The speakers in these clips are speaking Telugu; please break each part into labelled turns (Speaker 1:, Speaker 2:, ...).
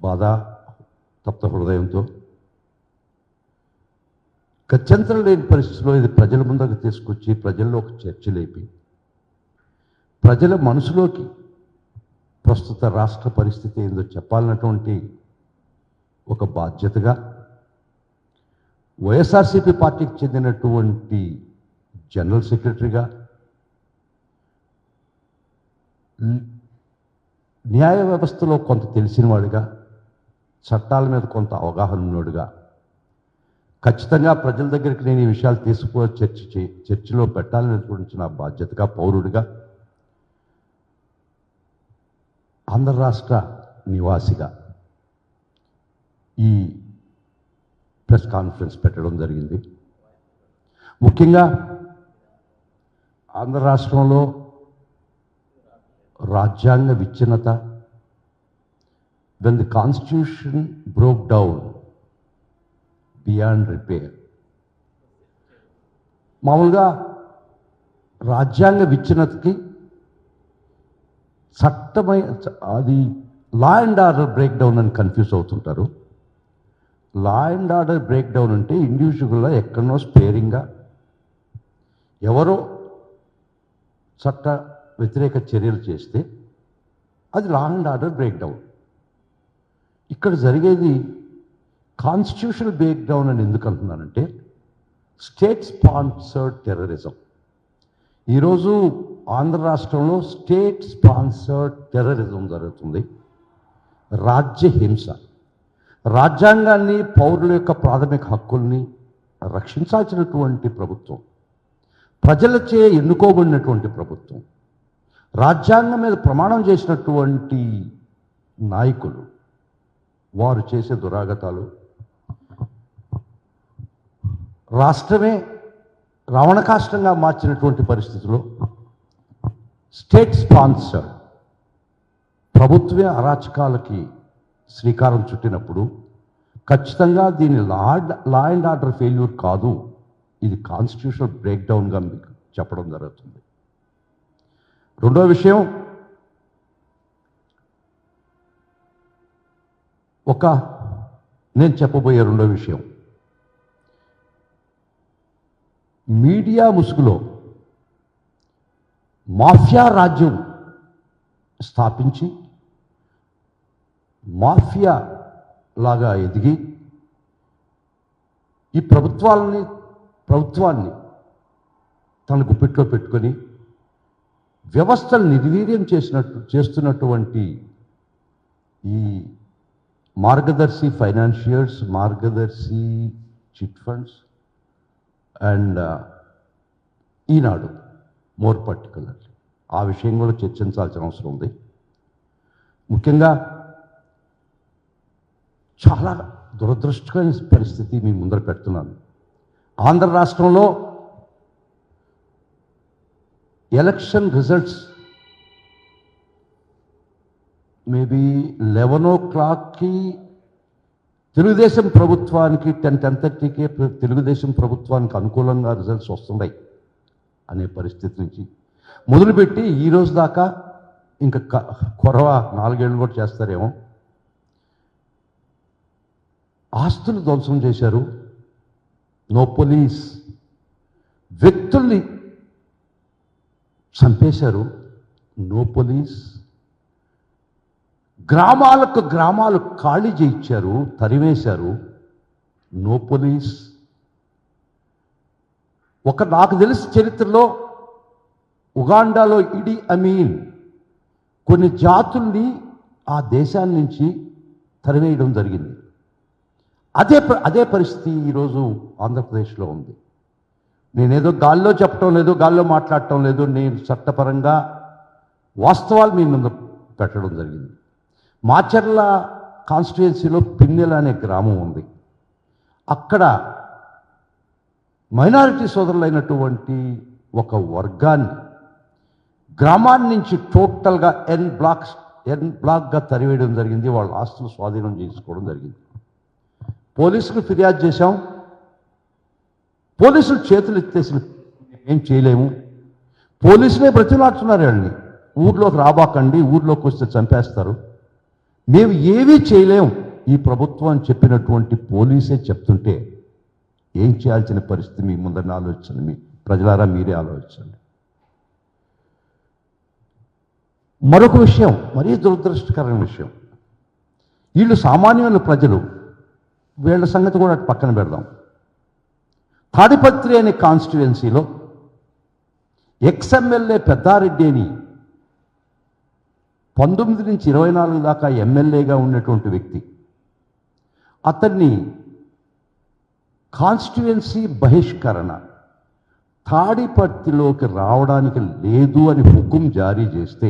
Speaker 1: బాధ తప్త హృదయంతో గత్యంతరం లేని పరిస్థితిలో ఇది ప్రజల ముందుకు తీసుకొచ్చి ప్రజల్లో ఒక చర్చ లేపి ప్రజల మనసులోకి ప్రస్తుత రాష్ట్ర పరిస్థితి ఏందో చెప్పాలన్నటువంటి ఒక బాధ్యతగా వైఎస్ఆర్సీపీ పార్టీకి చెందినటువంటి జనరల్ సెక్రటరీగా న్యాయ వ్యవస్థలో కొంత తెలిసిన వాడిగా చట్టాల మీద కొంత అవగాహన ఉన్నవాడుగా ఖచ్చితంగా ప్రజల దగ్గరికి నేను ఈ విషయాలు చర్చలో పెట్టాలనేటువంటి నా బాధ్యతగా పౌరుడిగా ఆంధ్ర రాష్ట్ర నివాసిగా ఈ ప్రెస్ కాన్ఫరెన్స్ పెట్టడం జరిగింది. ముఖ్యంగా ఆంధ్ర రాష్ట్రంలో రాజ్యాంగ విచ్ఛిన్నత, when the constitution broke down beyond repair. మామూలుగా రాజ్యాంగ విచ్ఛిన్నతకి చట్టమై అది లా అండ్ ఆర్డర్ బ్రేక్ డౌన్ అని కన్ఫ్యూజ్ అవుతుంటారు. లా అండ్ ఆర్డర్ బ్రేక్ డౌన్ అంటే ఇండివిజువల్గా ఎక్కడనో స్పేరింగ్గా ఎవరో చట్ట వ్యతిరేక చర్యలు చేస్తే అది లా అండ్ ఆర్డర్ బ్రేక్ డౌన్. ఇక్కడ జరిగేది కాన్స్టిట్యూషనల్ బ్రేక్ డౌన్ అని ఎందుకు అంటున్నానంటే స్టేట్ స్పాన్సర్డ్ టెర్రరిజం. ఈరోజు ఆంధ్ర రాష్ట్రంలో స్టేట్ స్పాన్సర్డ్ టెర్రరిజం జరుగుతుంది. రాజ్యహింస, రాజ్యాంగాన్ని పౌరుల యొక్క ప్రాథమిక హక్కుల్ని రక్షించాల్సినటువంటి ప్రభుత్వం, ప్రజలచే ఎన్నుకోబడినటువంటి ప్రభుత్వం, రాజ్యాంగం మీద ప్రమాణం చేసినటువంటి నాయకులు వారు చేసే దురాగతాలు, రాష్ట్రమే రావణకాష్టంగా మార్చినటువంటి పరిస్థితుల్లో స్టేట్ స్పాన్సర్ ప్రభుత్వే అరాచకాలకి శ్రీకారం చుట్టినప్పుడు ఖచ్చితంగా దీని లా అండ్ ఆర్డర్ ఫెయిల్యూర్ కాదు, ఇది కాన్స్టిట్యూషనల్ బ్రేక్ డౌన్గా మీకు చెప్పడం జరుగుతుంది. రెండో విషయం, నేను చెప్పబోయే రెండో విషయం, మీడియా ముసుగులో మాఫియా రాజ్యం స్థాపించి మాఫియా లాగా ఎదిగి ఈ ప్రభుత్వాన్ని తన గుప్పిట్లో పెట్టుకొని వ్యవస్థలు నిర్వీర్యం చేస్తున్నటువంటి ఈ మార్గదర్శి financiers, Margadarsi chit funds and Eenadu more particularly ఆ విషయం కూడా చర్చించాల్సిన అవసరం ఉంది. ముఖ్యంగా చాలా దురదృష్టకరమైన పరిస్థితి మీ ముందర పెడుతున్నాను. ఆంధ్ర రాష్ట్రంలో ఎలక్షన్ రిజల్ట్స్ మేబీ 11 o'clockకి తెలుగుదేశం ప్రభుత్వానికి 10:30కే తెలుగుదేశం ప్రభుత్వానికి అనుకూలంగా రిజల్ట్స్ వస్తున్నాయి అనే పరిస్థితి నుంచి మొదలుపెట్టి ఈరోజు దాకా ఇంకా కొరవ 4 ఏళ్ళు కూడా చేస్తారేమో. ఆస్తులు ధ్వంసం చేశారు, నో పోలీస్, వ్యక్తుల్ని చంపేశారు, నో పోలీస్, గ్రామాలు ఖాళీ చేయించారు, తరివేశారు, నో పోలీస్. నాకు తెలిసి చరిత్రలో ఉగాండాలో ఇడి అమీన్ కొన్ని జాతుల్ని ఆ దేశాన్ని నుంచి తరివేయడం జరిగింది. అదే పరిస్థితి ఈరోజు ఆంధ్రప్రదేశ్లో ఉంది. నేనేదో గాల్లో చెప్పటం లేదు, గాల్లో మాట్లాడటం లేదు, నేను చట్టపరంగా వాస్తవాలు మీ ముందు పెట్టడం జరిగింది. మాచర్ల కాన్స్టిట్యుయెన్సీలో పిన్నెల అనే గ్రామం ఉంది. అక్కడ మైనారిటీ సోదరులైనటువంటి ఒక వర్గాన్ని గ్రామాన్ని నుంచి టోటల్గా ఎన్ బ్లాక్గా తరివేయడం జరిగింది. వాళ్ళ ఆస్తులు స్వాధీనం చేసుకోవడం జరిగింది. పోలీసులు ఫిర్యాదు చేశాం, పోలీసులు చేతులు ఎత్తేసిన ఏం చేయలేము. పోలీసులే బ్రతిలాడుతున్నారు వాళ్ళని, ఊర్లోకి రాబాకండి, ఊర్లోకి వస్తే చంపేస్తారు. మేము ఏమీ చేయలేం ఈ ప్రభుత్వం అని చెప్పినటువంటి పోలీసే చెప్తుంటే ఏం చేయాల్సిన పరిస్థితి మీ ముందర ఆలోచించండి. మీ ప్రజలారా మీరే ఆలోచించండి. మరొక విషయం, మరీ దురదృష్టకరమైన విషయం, వీళ్ళు సామాన్యమైన ప్రజలు, వీళ్ళ సంగతి కూడా పక్కన పెడదాం. తాడిపత్రి అనే కాన్స్టిట్యుయెన్సీలో ఎక్స్ఎమ్మెల్యే పెద్దారెడ్డి అని 19 నుంచి 24 దాకా ఎమ్మెల్యేగా ఉన్నటువంటి వ్యక్తి, అతన్ని కాన్స్టిట్యుయెన్సీ బహిష్కరణ, తాడిపత్రిలోకి రావడానికి లేదు అని హుకుం జారీ చేస్తే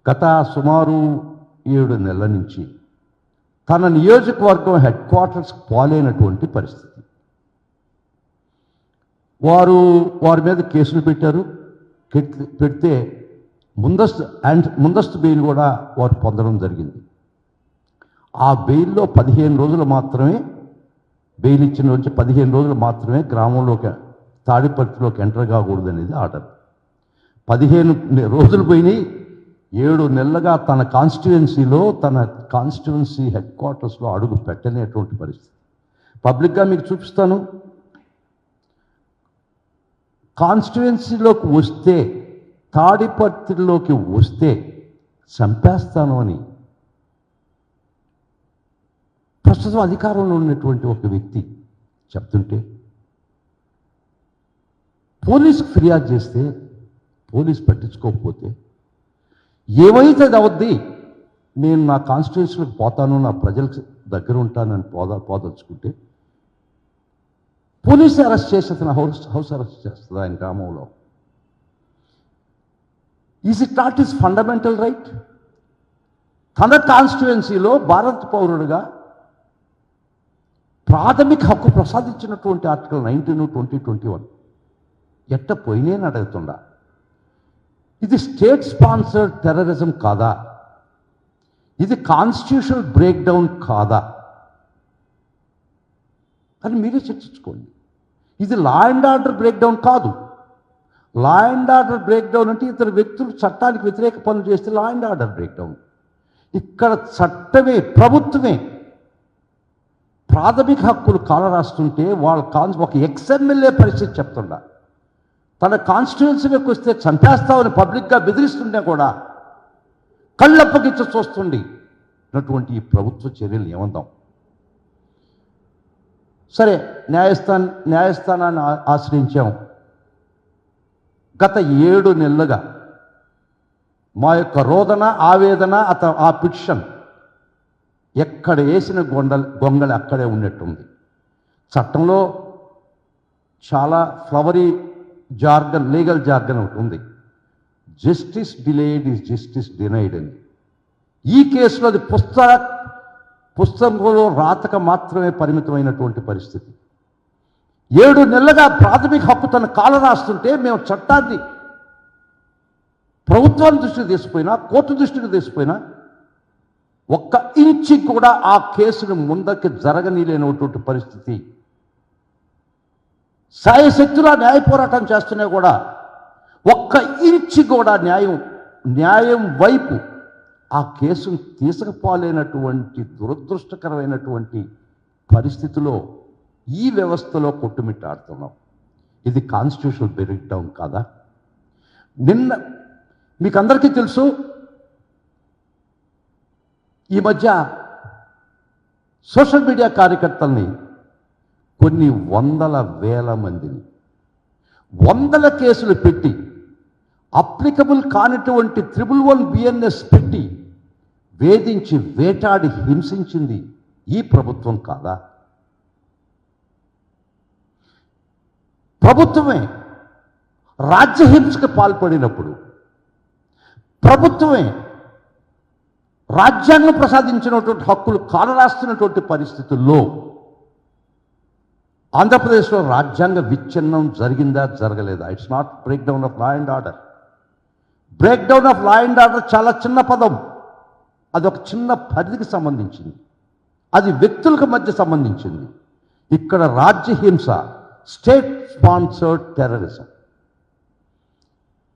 Speaker 1: గత సుమారు 7 నెలల నుంచి తన నియోజకవర్గం హెడ్ క్వార్టర్స్ పోలేనటువంటి పరిస్థితి. వారి మీద కేసులు పెట్టారు. పెడితే ముందస్తు బెయిల్ కూడా వారు పొందడం జరిగింది. ఆ బెయిల్లో 15 రోజులు మాత్రమే, బెయిల్ ఇచ్చిన నుంచి 15 రోజులు మాత్రమే గ్రామంలోకి తాడిపత్రిలోకి ఎంటర్ కాకూడదు అనేది ఆర్డర్. 15 రోజులు పోయినాయి. 7 నెలలుగా తన కాన్స్టిట్యుయెన్సీలో, తన కాన్స్టిట్యుయెన్సీ హెడ్ క్వార్టర్స్లో అడుగు పెట్టలేనటువంటి పరిస్థితి. పబ్లిక్గా మీకు చూపిస్తాను. కాన్స్టిట్యుయెన్సీలోకి వస్తే, తాడిపత్రిలోకి వస్తే చంపేస్తాను అని ప్రస్తుతం అధికారంలో ఉన్నటువంటి ఒక వ్యక్తి చెప్తుంటే, పోలీసుకు ఫిర్యాదు చేస్తే పోలీసు పట్టించుకోకపోతే ఏమైతే అవద్ది, నేను నా కాన్స్టిట్యుయెన్సీలోకి పోతాను, నా ప్రజలకు దగ్గర ఉంటానని పోదలుచుకుంటే పోలీసు అరెస్ట్ చేసి అతను హౌస్ అరెస్ట్ చేస్తుంది ఆయన గ్రామంలో. Is it not is fundamental right? తన కాన్స్టిట్యుయెన్సీలో భారత పౌరుడుగా ప్రాథమిక హక్కు ప్రసాదించినటువంటి ఆర్టికల్ 19, 20, 21 ఎట్ట పోయినేని అడుగుతుండా. ఇది స్టేట్ స్పాన్సర్డ్ టెర్రరిజం కాదా? ఇది కాన్స్టిట్యూషనల్ బ్రేక్ డౌన్ కాదా అని మీరే చర్చించుకోండి. ఇది law and order break down కాదు. Law and order break down అంటే ఇతర వ్యక్తులు చట్టానికి వ్యతిరేక పనులు చేస్తే law and order break down. ఇక్కడ చట్టమే, ప్రభుత్వమే ప్రాథమిక హక్కులు కాలరాస్తుంటే ఒక ఎక్స్ఎమ్మెల్యే పరిస్థితి చెప్తుండా. తన కాన్స్టిట్యుయెన్సీలోకి వస్తే చంపేస్తామని పబ్లిక్గా బెదిరిస్తుంటే కూడా కళ్ళప్పగిచ్చి చూస్తుంది అన్నటువంటి ఈ ప్రభుత్వ చర్యలు ఏమందాం. సరే, న్యాయస్థానాన్ని ఆశ్రయించాం. గత 7 నెలలుగా మా యొక్క రోదన, ఆవేదన, ఆ పిటిషన్ ఎక్కడ వేసిన గొంగళి అక్కడే ఉన్నట్టుంది. చట్టంలో చాలా ఫ్లవరీ జార్గన్, లీగల్ జార్గన్ ఒకటి ఉంది. Justice delayed is justice denied అని. ఈ కేసులో అది పుస్తకంలో రాతక మాత్రమే పరిమితమైనటువంటి పరిస్థితి. 7 నెలలుగా ప్రాథమిక హక్కు తన కాల రాస్తుంటే మేము చట్టాన్ని ప్రభుత్వాన్ని దృష్టికి తీసుకుపోయినా, కోర్టు దృష్టికి తీసుకుపోయినా ఒక్క ఇంచి కూడా ఆ కేసును ముందకి జరగనీలేనటువంటి పరిస్థితి. సాయశక్తులా న్యాయ పోరాటం చేస్తున్నా కూడా ఒక్క ఇంచి కూడా న్యాయం వైపు ఆ కేసును తీసుకుపోలేనటువంటి దురదృష్టకరమైనటువంటి పరిస్థితిలో ఈ వ్యవస్థలో కొట్టుమిట్టాడుతున్నాం. ఇది కాన్స్టిట్యూషనల్ బ్రేక్ డౌన్ కాదా? నిన్న మీకు అందరికీ తెలుసు, ఈ మధ్య సోషల్ మీడియా కార్యకర్తల్ని కొన్ని 100,000 మందిని 100 కేసులు పెట్టి అప్లికబుల్ కానిటువంటి 111 BNS పెట్టి వేధించి, వేటాడి, హింసించింది ఈ ప్రభుత్వం కాదా? ప్రభుత్వమే రాజ్యహింసకు పాల్పడినప్పుడు, ప్రభుత్వమే రాజ్యాంగం ప్రసాదించినటువంటి హక్కులు కాలరాస్తున్నటువంటి పరిస్థితుల్లో ఆంధ్రప్రదేశ్లో రాజ్యాంగ విచ్ఛిన్నం జరిగిందా, జరగలేదా? It's not break down of law and order. Break down of law and order చాలా చిన్న పదం. అది ఒక చిన్న పరిధికి సంబంధించింది, అది వ్యక్తులకు మధ్య సంబంధించింది. ఇక్కడ రాజ్యహింస, స్టేట్ స్పాన్సర్డ్ టెర్రరిజం.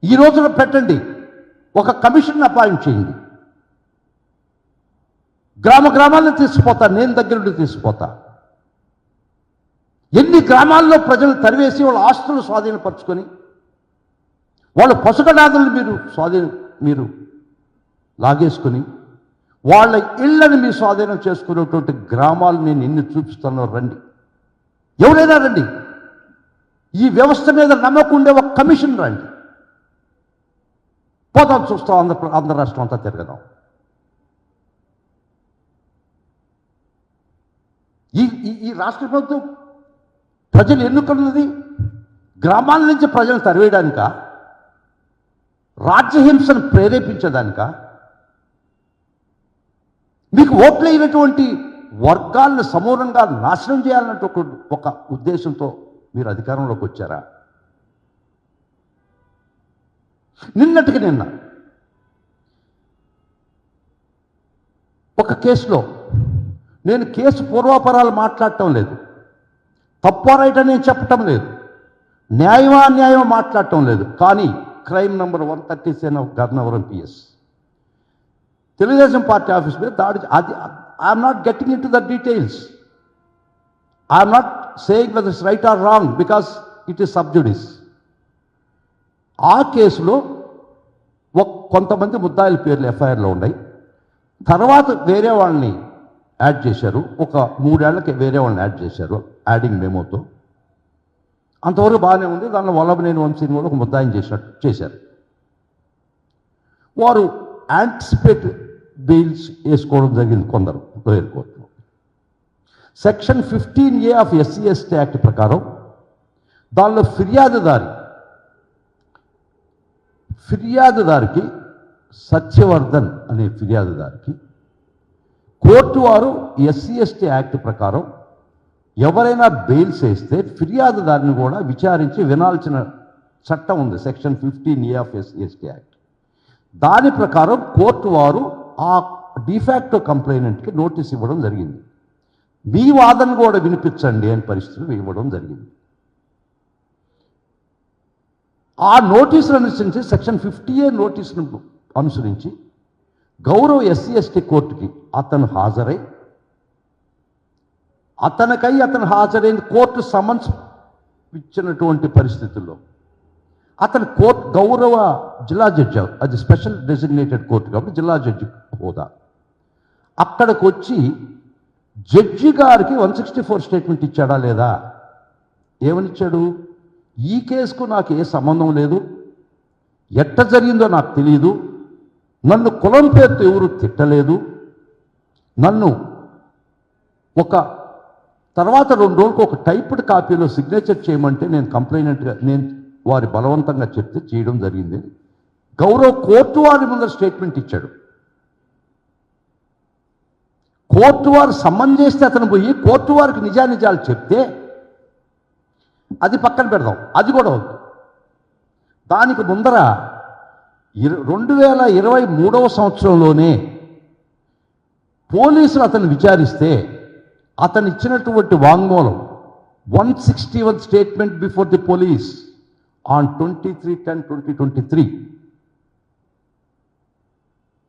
Speaker 1: ఈ రోజున పెట్టండి, ఒక కమిషన్ అపాయింట్ చేయండి. గ్రామాలను తీసుకుపోతా, నేను దగ్గరుండి తీసుకుపోతా. ఎన్ని గ్రామాల్లో ప్రజలు తరివేసి వాళ్ళ ఆస్తులు స్వాధీనపరుచుకొని వాళ్ళ పసుగనాదులు మీరు లాగేసుకొని వాళ్ళ ఇళ్లను మీ స్వాధీనం చేసుకునేటువంటి గ్రామాలు నేను ఎన్ని చూపిస్తానో రండి, ఎవరైనా రండి. ఈ వ్యవస్థ మీద నమ్మకం ఉండే ఒక కమిషన్ రండి, పోతాం, చూస్తాం, ఆంధ్ర రాష్ట్రం అంతా తిరగదాం. ఈ రాష్ట్ర ప్రభుత్వం ప్రజలు ఎన్నుకున్నది గ్రామాల నుంచి ప్రజలను తరివేయడానిక, రాజ్యహింసను ప్రేరేపించడానిక, మీకు ఓట్లైనటువంటి వర్గాలను సమూలంగా నాశనం చేయాలన్నట్టు ఒక ఉద్దేశంతో మీరు అధికారంలోకి వచ్చారా? నిన్నటికి నిన్న ఒక కేసులో, నేను కేసు పూర్వాపరాలు మాట్లాడటం లేదు, తప్ప రైట్ అని చెప్పటం లేదు, న్యాయమా అన్యాయమా మాట్లాడటం లేదు, కానీ crime number 137 of Gannavaram PS Telugu Desam party office మీద దాడి. అది I'm not getting in to the details, I'm not saying whether it's right are wrong because it is sub judice. ఆ కేసులో కొంతమంది ముద్దాయిల పేర్లు ఎఫ్ఐఆర్లో ఉన్నాయి. తర్వాత వేరే వాళ్ళని యాడ్ చేశారు, ఒక 3 ఏళ్లకి వేరే వాళ్ళని యాడ్ చేశారు యాడింగ్ మెమోతో. అంతవరకు బాగానే ఉంది. దానిలో వల్లభనేని వంశీని కూడా ఒక ముద్దాయిని చేశారు. వారు యాంటిసిపేట్ బెయిల్స్ వేసుకోవడం జరిగింది కొందరు లోయర్ కోర్టులో. Section 15A of SC/ST act ప్రకారం దానిలో ఫిర్యాదుదారికి సత్యవర్ధన్ అనే ఫిర్యాదుదారికి కోర్టు వారు SC/ST యాక్ట్ ప్రకారం ఎవరైనా బెయిల్స్ వేస్తే ఫిర్యాదుదారిని కూడా విచారించి వినాల్సిన చట్టం ఉంది, section 15A of SC/ST act. దాని ప్రకారం కోర్టు వారు ఆ డిఫాక్టో కంప్లైనెంట్కి నోటీస్ ఇవ్వడం జరిగింది. మీ వాదన కూడా వినిపించండి అని పరిస్థితులు ఇవ్వడం జరిగింది. ఆ నోటీసులు అనుసరించి సెక్షన్ 50A నోటీసును అనుసరించి గౌరవ SC/ST కోర్టుకి అతను హాజరైన కోర్టు సమన్స్ ఇచ్చినటువంటి పరిస్థితుల్లో అతను గౌరవ జిల్లా జడ్జి, అది స్పెషల్ డెసిగ్నేటెడ్ కోర్టు కాబట్టి జిల్లా జడ్జి హోదా, అక్కడికి వచ్చి జడ్జి గారికి 164 స్టేట్మెంట్ ఇచ్చాడా లేదా? ఏమనిచ్చాడు? ఈ కేసుకు నాకు ఏ సంబంధం లేదు, ఎట్ట జరిగిందో నాకు తెలియదు, నన్ను కులం పేరుతో ఎవరు తిట్టలేదు, నన్ను తర్వాత 2 రోజులకు ఒక టైప్డ్ కాపీలో సిగ్నేచర్ చేయమంటే నేను వారి బలవంతంగా చెప్తే చేయడం జరిగింది. గౌరవ కోర్టు వారి ముందర స్టేట్మెంట్ ఇచ్చాడు. కోర్టు వారు సమ్మన్ చేస్తే అతను పోయి కోర్టు వారికి నిజానిజాలు చెప్తే అది పక్కన పెడదాం, అది కూడా ఉంది. దానికి ముందర 2023వ సంవత్సరంలోనే పోలీసులు అతను విచారిస్తే అతను ఇచ్చినటువంటి వాంగ్మూలం 161 statement before the police on 23/10/2023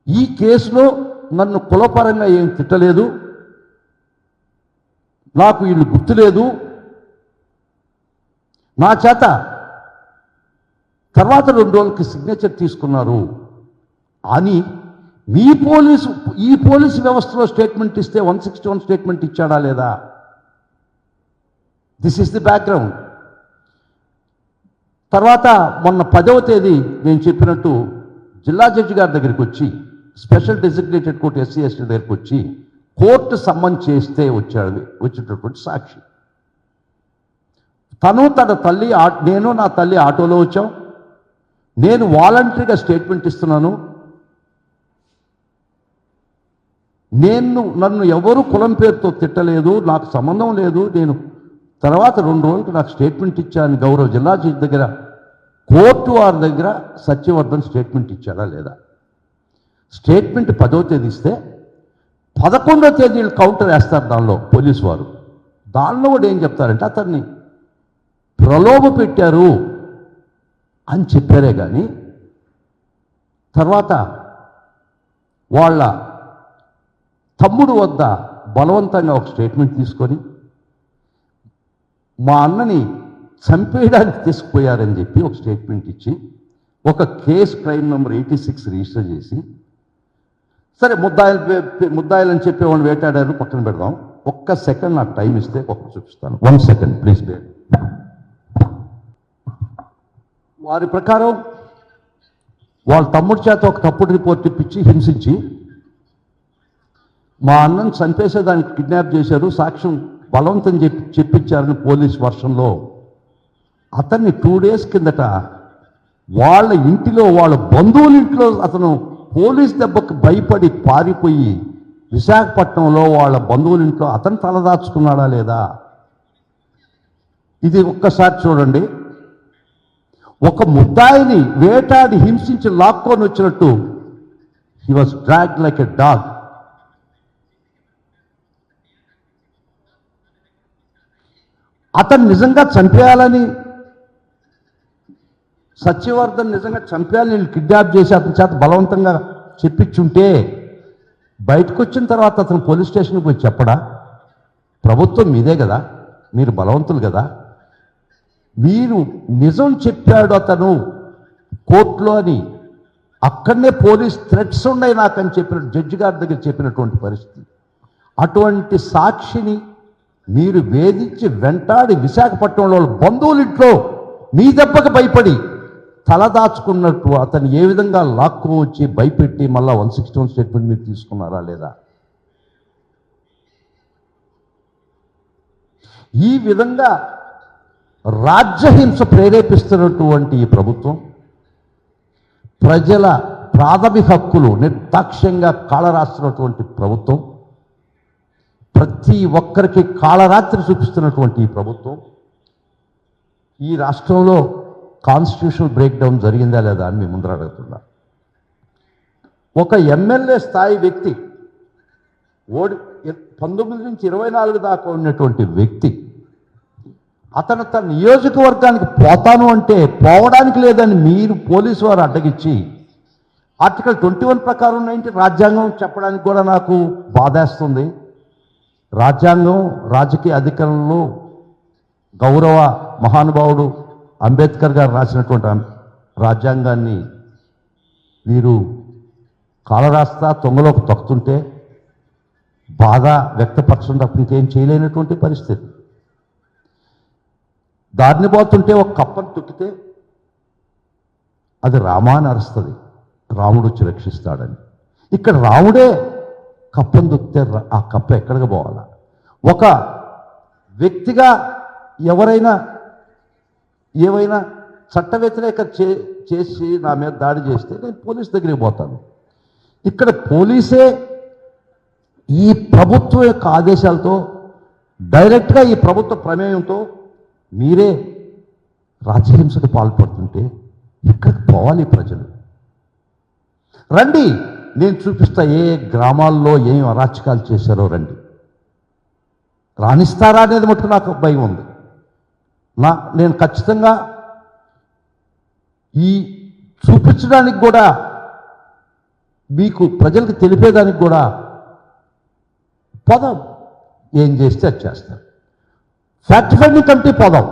Speaker 1: ఈ కేసులో నన్ను కులపరంగా ఏం తిట్టలేదు, నాకు వీళ్ళు గుర్తులేదు, నా చేత తర్వాత 2 రోజులకి సిగ్నేచర్ తీసుకున్నారు అని ఈ పోలీసు వ్యవస్థలో స్టేట్మెంట్ ఇస్తే 161 స్టేట్మెంట్ ఇచ్చాడా లేదా? This is the background. తర్వాత మొన్న 10వ తేదీ నేను చెప్పినట్టు జిల్లా జడ్జి గారి దగ్గరికి వచ్చి, స్పెషల్ డెసిగ్నేటెడ్ కోర్టు SC/ST దగ్గరికి వచ్చి కోర్టు సమ్మన్ చేస్తే వచ్చేటటువంటి సాక్షి. నేను నా తల్లి ఆటోలో వచ్చాం, నేను వాలంటరీగా స్టేట్మెంట్ ఇస్తున్నాను, నన్ను ఎవరు కులం పేరుతో తిట్టలేదు, నాకు సంబంధం లేదు, నేను తర్వాత 2 రోజులకు నాకు స్టేట్మెంట్ ఇచ్చాను. గౌరవ జిల్లా జడ్జి దగ్గర కోర్టు వారి దగ్గర సత్యవర్ధన్ స్టేట్మెంట్ ఇచ్చాడా లేదా? స్టేట్మెంట్ 10వ తేదీ ఇస్తే 11వ తేదీ కౌంటర్ వేస్తారు దానిలో పోలీసు వారు. దానిలో కూడా ఏం చెప్తారంటే అతన్ని ప్రలోభ పెట్టారు అని చెప్పారే కానీ తర్వాత వాళ్ళ తమ్ముడు వద్ద బలవంతంగా ఒక స్టేట్మెంట్ తీసుకొని మా అన్నని చంపేయడానికి తీసుకుపోయారని చెప్పి ఒక స్టేట్మెంట్ ఇచ్చి ఒక కేసు క్రైమ్ నెంబర్ 86 రిజిస్టర్ చేసి, సరే ముద్దాయిలని చెప్పేవాడిని వేటాడారు, పక్కన పెడదాం. ఒక్క సెకండ్ నాకు టైం ఇస్తే ఒక్క చూపిస్తాను. 1 సెకండ్ ప్లీజ్. వారి ప్రకారం వాళ్ళ తమ్ముడి చేత ఒక తప్పుడు రిపోర్ట్ ఇప్పించి హింసించి మా అన్నను చంపేసేదానికి కిడ్నాప్ చేశారు, సాక్ష్యం బలవంతం చెప్పించారని పోలీస్ వర్షంలో అతన్ని 2 డేస్ కిందట వాళ్ళ ఇంటిలో, వాళ్ళ బంధువుల ఇంట్లో అతను పోలీస్ దెబ్బకు భయపడి పారిపోయి విశాఖపట్నంలో వాళ్ళ బంధువుల ఇంట్లో అతను తలదాచుకున్నాడా లేదా? ఇది ఒక్కసారి చూడండి. ఒక ముద్దాయిని వేటాడి హింసించి లాక్కొని వచ్చినట్టు he was dragged like a dog. అతను నిజంగా చంపేయాలని, సత్యవర్ధన్ నిజంగా చంపేయాలని కిడ్నాప్ చేసి అతని చేత బలవంతంగా చెప్పించుంటే బయటకు వచ్చిన తర్వాత అతను పోలీస్ స్టేషన్కి పోయి చెప్పడా? ప్రభుత్వం మీదే కదా, మీరు బలవంతులు కదా, మీరు నిజం చెప్పాడు అతను కోర్టులో అని అక్కడనే పోలీస్ థ్రెట్స్ ఉన్నాయి నాకని చెప్పిన జడ్జి గారి దగ్గర చెప్పినటువంటి పరిస్థితి. అటువంటి సాక్షిని మీరు వేధించి వెంటాడి విశాఖపట్నంలో బంధువులింట్లో మీ దెబ్బకి భయపడి తలదాచుకున్నట్టు అతను ఏ విధంగా లాక్కు వచ్చి భయపెట్టి మళ్ళీ 161 స్టేట్మెంట్ మీరు తీసుకున్నారా లేదా? ఈ విధంగా రాజ్యహింస ప్రేరేపిస్తున్నటువంటి ఈ ప్రభుత్వం ప్రజల ప్రాథమిక హక్కులు నిర్దాక్ష్యంగా కాళరాస్తున్నటువంటి ప్రభుత్వం, ప్రతి ఒక్కరికి కాళరాత్రి చూపిస్తున్నటువంటి ఈ ప్రభుత్వం ఈ రాష్ట్రంలో కాన్స్టిట్యూషనల్ బ్రేక్ డౌన్ జరిగిందా లేదా అని మీ ముందర అడుగుతున్నా. ఒక ఎమ్మెల్యే స్థాయి వ్యక్తి 19 నుంచి 24 దాకా ఉన్నటువంటి వ్యక్తి అతను తన నియోజకవర్గానికి పోతాను అంటే పోవడానికి లేదని మీరు పోలీసు వారు అడ్డగిచ్చి ఆర్టికల్ 21 ప్రకారం ఏంటి రాజ్యాంగం చెప్పడానికి కూడా నాకు బాధేస్తుంది. రాజ్యాంగం రాజకీయ అధికారంలో గౌరవ మహానుభావుడు అంబేద్కర్ గారు రాసినటువంటి రాజ్యాంగాన్ని వీరు కాలరాస్తా తొంగలోకి తొక్కుతుంటే బాధ వ్యక్తపరచడం తప్ప ఇంకేం చేయలేనటువంటి పరిస్థితి. దారిని పోతుంటే ఒక కప్పను తొక్కితే అది రామాని అరుస్తుంది, రాముడు వచ్చి రక్షిస్తాడని. ఇక్కడ రాముడే కప్పను తొక్కితే ఆ కప్ప ఎక్కడికి పోవాలా? ఒక వ్యక్తిగా ఎవరైనా ఏవైనా చట్ట వ్యతిరేక చేసి నా మీద దాడి చేస్తే నేను పోలీస్ దగ్గరికి పోతాను. ఇక్కడ పోలీసే ఈ ప్రభుత్వం యొక్క ఆదేశాలతో డైరెక్ట్గా ఈ ప్రభుత్వ ప్రమేయంతో మీరే రాజ్యహింసకు పాల్పడుతుంటే ఇక్కడికి పోవాలి ప్రజలు. రండి, నేను చూపిస్తా ఏ గ్రామాల్లో ఏం అరాచకాలు చేశారో రండి. రాణిస్తారా అనేది మటుకు నాకు భయం ఉంది. నేను ఖచ్చితంగా ఈ చూపించడానికి కూడా మీకు ప్రజలకు తెలిపేదానికి కూడా పోదాం, ఏం చేస్తే అది చేస్తారు. ఫ్యాక్ట్ ఫైండింగ్ కమిటీ పోదాం.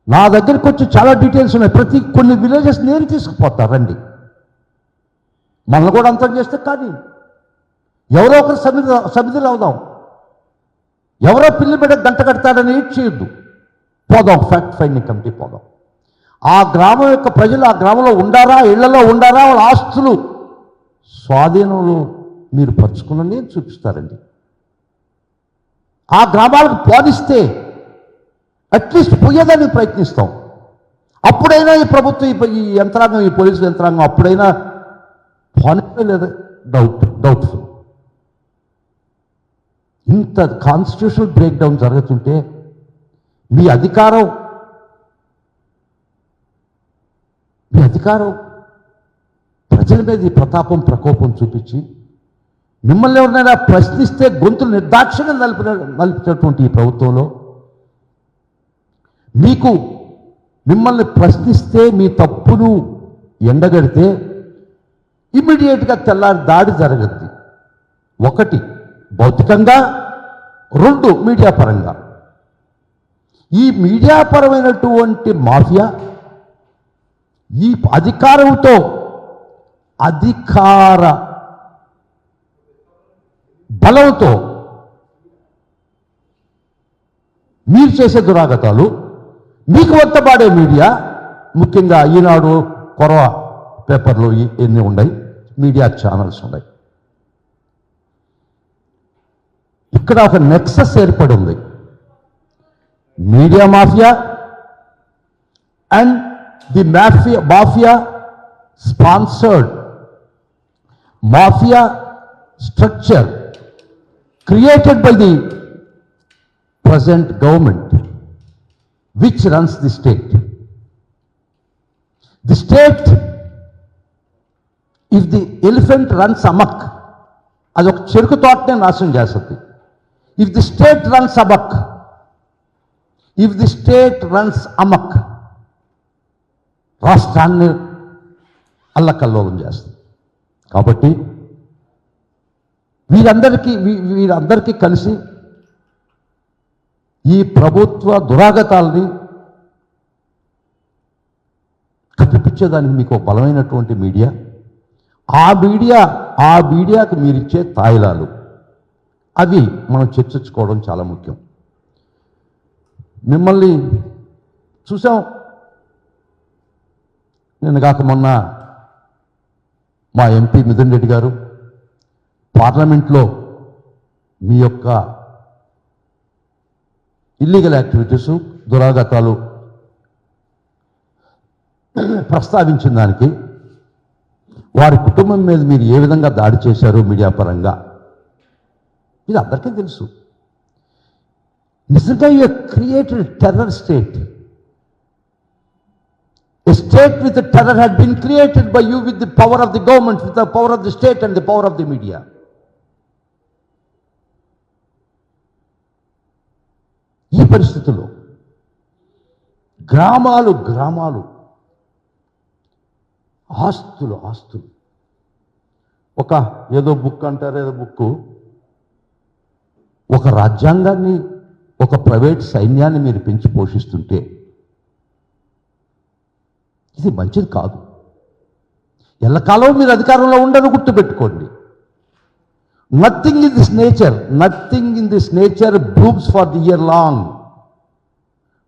Speaker 1: నా దగ్గరికి వచ్చి చాలా డీటెయిల్స్ ఉన్నాయి. కొన్ని విలేజెస్ నేను తీసుకుపోతా, రండి. మనల్ని కూడా అంతం చేస్తే కానీ ఎవరో ఒకరు సమిధిలో అవుదాం. ఎవరో పిల్లి బిడ్డ గంట కడతాడని ఏడ్ చేయొద్దు. పోదాం, ఫ్యాక్ట్ ఫైండింగ్ కమిటీ పోదాం. ఆ గ్రామం యొక్క ప్రజలు ఆ గ్రామంలో ఉండారా, ఇళ్లలో ఉండారా, వాళ్ళ ఆస్తులు స్వాధీనంలో మీరు పరుచుకున్నది నేను చూపిస్తారండి. ఆ గ్రామాలకు పోనిస్తే అట్లీస్ట్ పోయేదానికి ప్రయత్నిస్తాం. అప్పుడైనా ఈ ప్రభుత్వం ఈ యంత్రాంగం, ఈ పోలీసు యంత్రాంగం అప్పుడైనా పోనీ లేదా డౌట్ఫుల్. ఇంత కాన్స్టిట్యూషనల్ బ్రేక్ డౌన్ జరుగుతుంటే మీ అధికారం ప్రజల మీద ఈ ప్రకోపం చూపించి మిమ్మల్ని ఎవరినైనా ప్రశ్నిస్తే గొంతులు నిర్దాక్షిణ్యం నలిపినటువంటి ఈ ప్రభుత్వంలో మిమ్మల్ని ప్రశ్నిస్తే మీ తప్పును ఎండగడితే ఇమ్మీడియట్గా తెల్లారి దాడి జరగద్ది. ఒకటి భౌతికంగా, రెండు మీడియా పరంగా. ఈ మీడియా పరమైనటువంటి మాఫియా ఈ అధికారంతో అధికార బలంతో మీరు చేసే దురాగతాలు, మీకు వర్తబాడే మీడియా, ముఖ్యంగా ఈనాడు, కొరవ పేపర్లు ఎన్ని ఉన్నాయి, మీడియా ఛానల్స్ ఉన్నాయి. ఇక్కడ ఒక నెక్సస్ ఏర్పడి ఉంది. Media mafia and the mafia sponsored mafia structure created by the present government which runs the state. The state, if the elephant runs amok, అది ఒక చెరుకు తోటనే నాశనం చేస్తుంది. If the state runs amok, if the state runs amok, రాష్ట్రాన్ని అల్లకల్లోలం చేస్తుంది. కాబట్టి వీరందరికీ కలిసి ఈ ప్రభుత్వ దురాగతాలని కప్పిపుచ్చేదానికి మీకు బలమైనటువంటి మీడియా, ఆ మీడియాకు మీరిచ్చే తాయిలాలు, అవి మనం చర్చించుకోవడం చాలా ముఖ్యం. మిమ్మల్ని చూసాం నిన్న కాక మొన్న మా ఎంపీ మిథున్ రెడ్డి గారు పార్లమెంట్లో మీ యొక్క ఇల్లీగల్ యాక్టివిటీసు, దురాగతాలు ప్రస్తావించిన దానికి వారి కుటుంబం మీద మీరు ఏ విధంగా దాడి చేశారు మీడియా పరంగా ఇది అందరికీ తెలుసు. నిజంగా you created terror state. A state with the terror had been created by you with the power of the government, with the power of the state and the power of the media. ఈ పరిస్థితుల్లో గ్రామాలు ఆస్తులు ఒక ఏదో బుక్ అంటారు, ఏదో బుక్, ఒక రాజ్యాంగాన్ని, ఒక ప్రైవేట్ సైన్యాన్ని మీరు పెంచి పోషిస్తుంటే ఇది మంచిది కాదు. ఎల్లకాలం మీరు అధికారంలో ఉండరు, గుర్తుపెట్టుకోండి. Nothing in this nature blooms for the year long.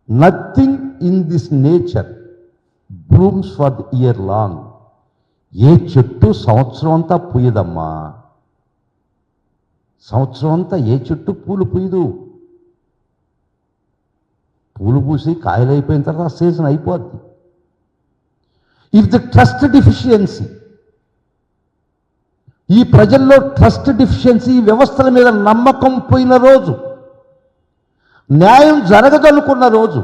Speaker 1: Nothing in this nature blooms for the year long. ఏ చెట్టు సంవత్సరం అంతా పూయదమ్మా. సంవత్సరం అంతా ఏ చెట్టు పూలు పూయదు. పూలు పూసి కాయలు అయిపోయిన తర్వాత సీజన్ అయిపోద్ది. ఇఫ్ ద ట్రస్ట్ డిఫిషియన్సీ, ఈ ప్రజల్లో ట్రస్ట్ డిఫిషియన్సీ, వ్యవస్థల మీద నమ్మకం పోయిన రోజు, న్యాయం జరగదనుకున్న రోజు,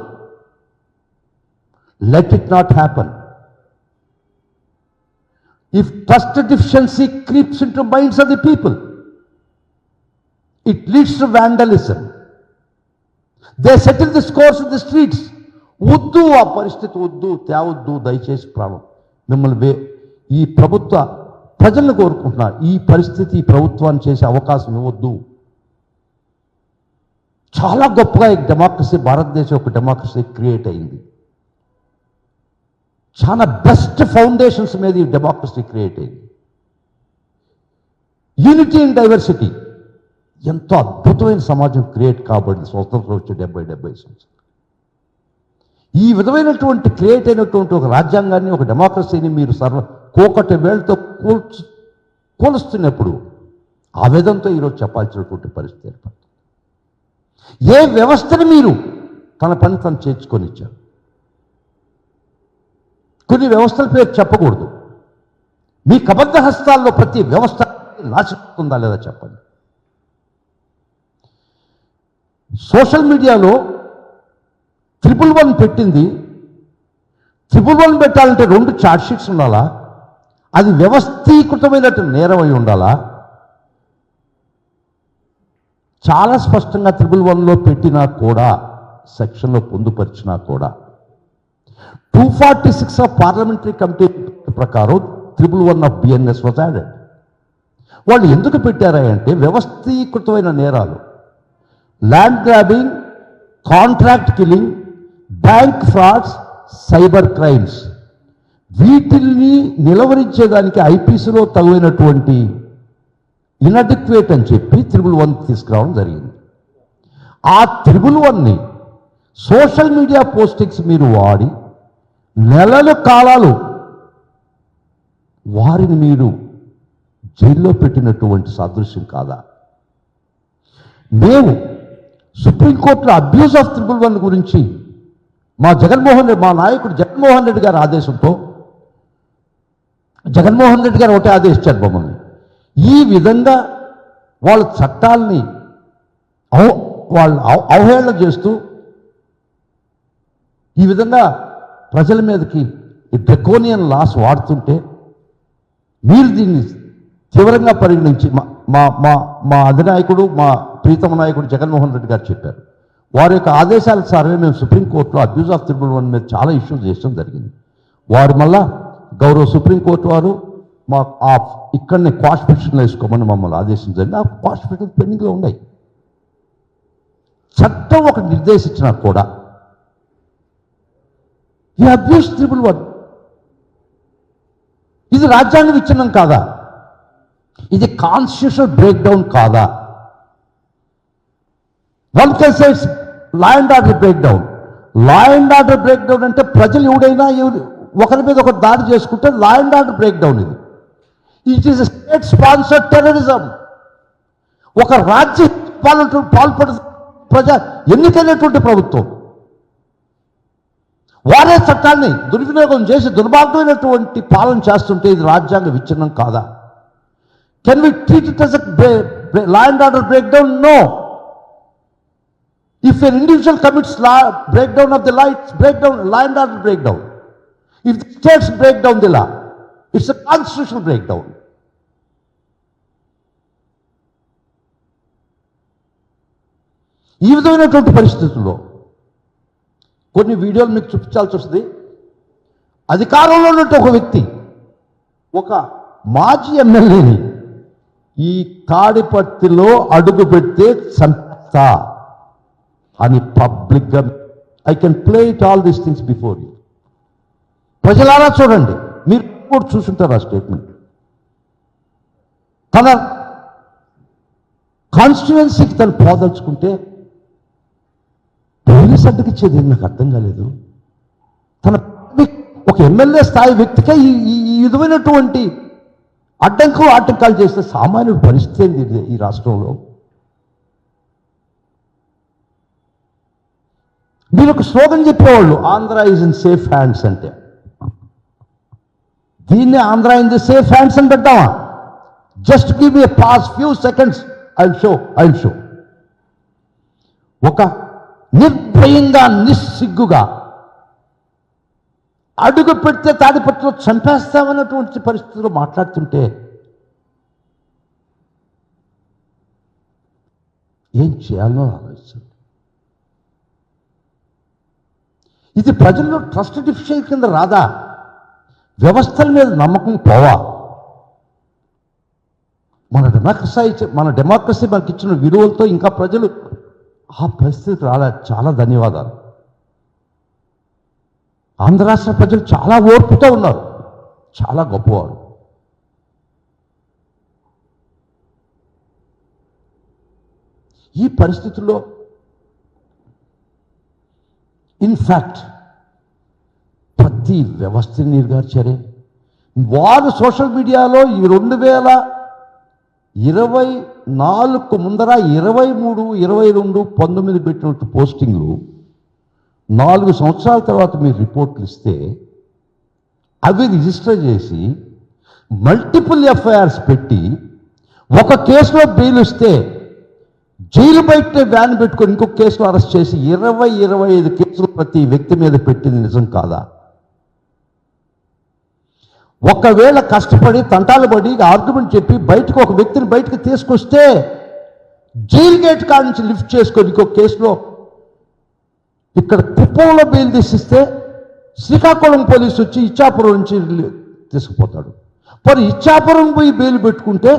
Speaker 1: let it not happen. If trust deficiency creeps in to minds of the people, it leads to vandalism. They settle the scores in the streets. వద్దు, ఆ పరిస్థితి వద్దు, తేవద్దు, దయచేసి ప్రాణం మిమ్మల్ని ఈ ప్రభుత్వ ప్రజలను కోరుకుంటున్నారు. ఈ పరిస్థితి ఈ ప్రభుత్వాన్ని చేసే అవకాశం ఇవ్వద్దు. చాలా గొప్పగా ఈ డెమోక్రసీ, భారతదేశం ఒక డెమోక్రసీ క్రియేట్ అయింది. చాలా బెస్ట్ ఫౌండేషన్స్ మీద ఈ డెమోక్రసీ క్రియేట్ అయింది. యూనిటీ ఇన్ డైవర్సిటీ, ఎంతో అద్భుతమైన సమాజం క్రియేట్ కాబడింది స్వతంత్రం వచ్చే 70 సంవత్సరాలు. ఈ విధమైనటువంటి క్రియేట్ అయినటువంటి ఒక రాజ్యాంగాన్ని, ఒక డెమోక్రసీని మీరు కోకటి వేళ్ళతో కూలుస్తున్నప్పుడు ఆవేదనతో ఈరోజు చెప్పాల్సినటువంటి పరిస్థితి ఏర్పడుతుంది. ఏ వ్యవస్థను మీరు తన పని తను చేర్చుకొని ఇచ్చారు. కొన్ని వ్యవస్థల పేరు చెప్పకూడదు. మీ కబద్ధ హస్తాల్లో ప్రతి వ్యవస్థ నాశిస్తుందా లేదా చెప్పండి. సోషల్ మీడియాలో 111 పెట్టింది. 111 పెట్టాలంటే 2 ఛార్జ్షీట్స్ ఉండాలా? అది వ్యవస్థీకృతమైనట్టు నేరమై ఉండాలా? చాలా స్పష్టంగా 111లో పెట్టినా కూడా, సెక్షన్లో పొందుపరిచినా కూడా 246 ఆఫ్ పార్లమెంటరీ కమిటీ ప్రకారం 111 ఆఫ్ బిఎన్ఎస్ వాజ్ యాడెడ్. వాళ్ళు ఎందుకు పెట్టారా అంటే వ్యవస్థీకృతమైన నేరాలు, land grabbing, contract killing, bank frauds, cyber crimes, వీటిల్ని నిలవరించేదానికి ఐపీసీలో తగినటువంటి ఇన్అడిక్వేట్ అని చెప్పి త్రిబుల్ 1 తీసుకురావడం జరిగింది. ఆ త్రిబుల్ 1ని సోషల్ మీడియా పోస్టింగ్స్ మీరు వాడి నెలల కాలాలు వారిని మీరు జైల్లో పెట్టినటువంటి సాదృశ్యం కాదా? మేము సుప్రీంకోర్టులో అబ్యూస్ ఆఫ్ త్రిబుల్ 1 గురించి మా నాయకుడు జగన్మోహన్ రెడ్డి గారి ఆదేశంతో జగన్మోహన్ రెడ్డి గారు ఒకటే ఆదేశించారు మమ్మల్ని, ఈ విధంగా వాళ్ళ చట్టాలని వాళ్ళు అవహేళన చేస్తూ ఈ విధంగా ప్రజల మీదకి డ్రెకోనియన్ లాస్ వాడుతుంటే మీరు దీన్ని తీవ్రంగా పరిగణించి మా అధినాయకుడు, మా ప్రీతమ నాయకుడు జగన్మోహన్ రెడ్డి గారు చెప్పారు. వారి యొక్క ఆదేశాల సార్వే మేము సుప్రీంకోర్టులో అబ్యూస్ ఆఫ్ త్రిబుల్ 1 మీద చాలా ఇష్యూస్ చేయడం జరిగింది. వారు మళ్ళా గౌరవ సుప్రీంకోర్టు వారు మా ఇక్కడనే క్వాష్ పిటిషన్లు వేసుకోమని మమ్మల్ని ఆదేశించండి. ఆ క్వాష్ పిటిషన్ పెండింగ్లో ఉన్నాయి. చట్టం ఒక నిర్దేశించినా కూడా ఈ అబ్యూస్ త్రిబుల్ 1 ఇది రాజ్యాంగ విచ్ఛిన్నం కాదా? ఇది కాన్స్టిట్యూషనల్ బ్రేక్ డౌన్ కాదా? One can say it's law and order break down. Law and order break down అంటే ప్రజలు ఎవడైనా ఒకరి మీద ఒకరు దాడి చేసుకుంటే law and order break down ఇది. It is state sponsored terrorism. ఒక రాజ్య పాల్పడు ఎన్నికైనటువంటి ప్రభుత్వం వారే చట్టాన్ని దుర్వినియోగం చేసి దుర్మార్గమైనటువంటి పాలన చేస్తుంటే ఇది రాజ్యాంగ విచ్ఛిన్నం కాదా? Can we treat it as a law and order breakdown? No. If an individual commits breakdown of the law, it's law and order breakdown. If the states break down the law, it's a constitutional breakdown. ఈ విధమైనటువంటి పరిస్థితుల్లో కొన్ని వీడియోలు మీకు చూపించాల్సి వస్తుంది. అధికారంలో ఉన్నట్టు ఒక వ్యక్తి ఒక మాజీ ఎమ్మెల్యేని ఈ తాడిపత్రిలో అడుగు పెడితే చంపేస్తా అని పబ్లిక్గా, I can play it all these things before you. ప్రజలారా చూడండి, మీరు కూడా చూసుంటారు ఆ స్టేట్మెంట్. తన కాన్స్టిట్యుయెన్సీకి తను పోదలుచుకుంటే పోలీస్ అడ్డుకిచ్చేది నాకు అర్థం కాలేదు. తన ఒక ఎమ్మెల్యే స్థాయి వ్యక్తికే ఈ విధమైనటువంటి ఆటంకాలు చేస్తే సామాన్యుడి పరిస్థితి ఏంది ఈ రాష్ట్రంలో? మీరు ఒక స్లోగన్ చెప్పేవాళ్ళు, Andhra is in safe hands అంటే. దీన్ని Andhra in the safe hands అని పెట్టామా? Just give me pause few seconds, I will show. ఒక నిర్భయంగా నిస్సిగ్గుగా అడుగు పెడితే తాడిపత్రిలో చంపేస్తామన్నటువంటి పరిస్థితుల్లో మాట్లాడుతుంటే ఏం చేయాలో ఆలోచించండి. ఇది ప్రజల్లో ట్రస్ట్ డిఫిషియన్సీ కింద రాదా? వ్యవస్థల మీద నమ్మకం పోవా? మన డెమోక్రసీ మనకి ఇచ్చిన విలువలతో ఇంకా ప్రజలు ఆ పరిస్థితి రాలే. చాలా ధన్యవాదాలు. ఆంధ్ర రాష్ట్ర ప్రజలు చాలా ఓర్పుతో ఉన్నారు, చాలా గొప్పవారు. ఈ పరిస్థితుల్లో ఇన్ఫ్యాక్ట్ ప్రతి వ్యవస్థని నిర్గార్చారే. వారు సోషల్ మీడియాలో ఈ 2024 ముందర 23, 22, 19 పెట్టినట్టు పోస్టింగ్లు 4 సంవత్సరాల తర్వాత మీరు రిపోర్ట్లు ఇస్తే అవి రిజిస్టర్ చేసి మల్టిపుల్ ఎఫ్ఐఆర్స్ పెట్టి ఒక కేసులో బెయిల్ ఇస్తే జైలు బయట వ్యాన్ పెట్టుకొని ఇంకొక కేసులో అరెస్ట్ చేసి 20-25 కేసులు ప్రతి వ్యక్తి మీద పెట్టింది నిజం కాదా? ఒకవేళ కష్టపడి తంటాలు పడి ఆర్గ్యుమెంట్ చెప్పి బయటకు ఒక వ్యక్తిని బయటకు తీసుకొస్తే జైలు గేట్ కాడ నుంచి లిఫ్ట్ చేసుకొని ఇంకొక కేసులో ఇక్కడ కుప్పంలో బెయిల్ తీసిస్తే శ్రీకాకుళం పోలీసు వచ్చి ఇచ్చాపురం నుంచి తీసుకుపోతాడు. మరి ఇచ్చాపురం పోయి బెయిల్ పెట్టుకుంటే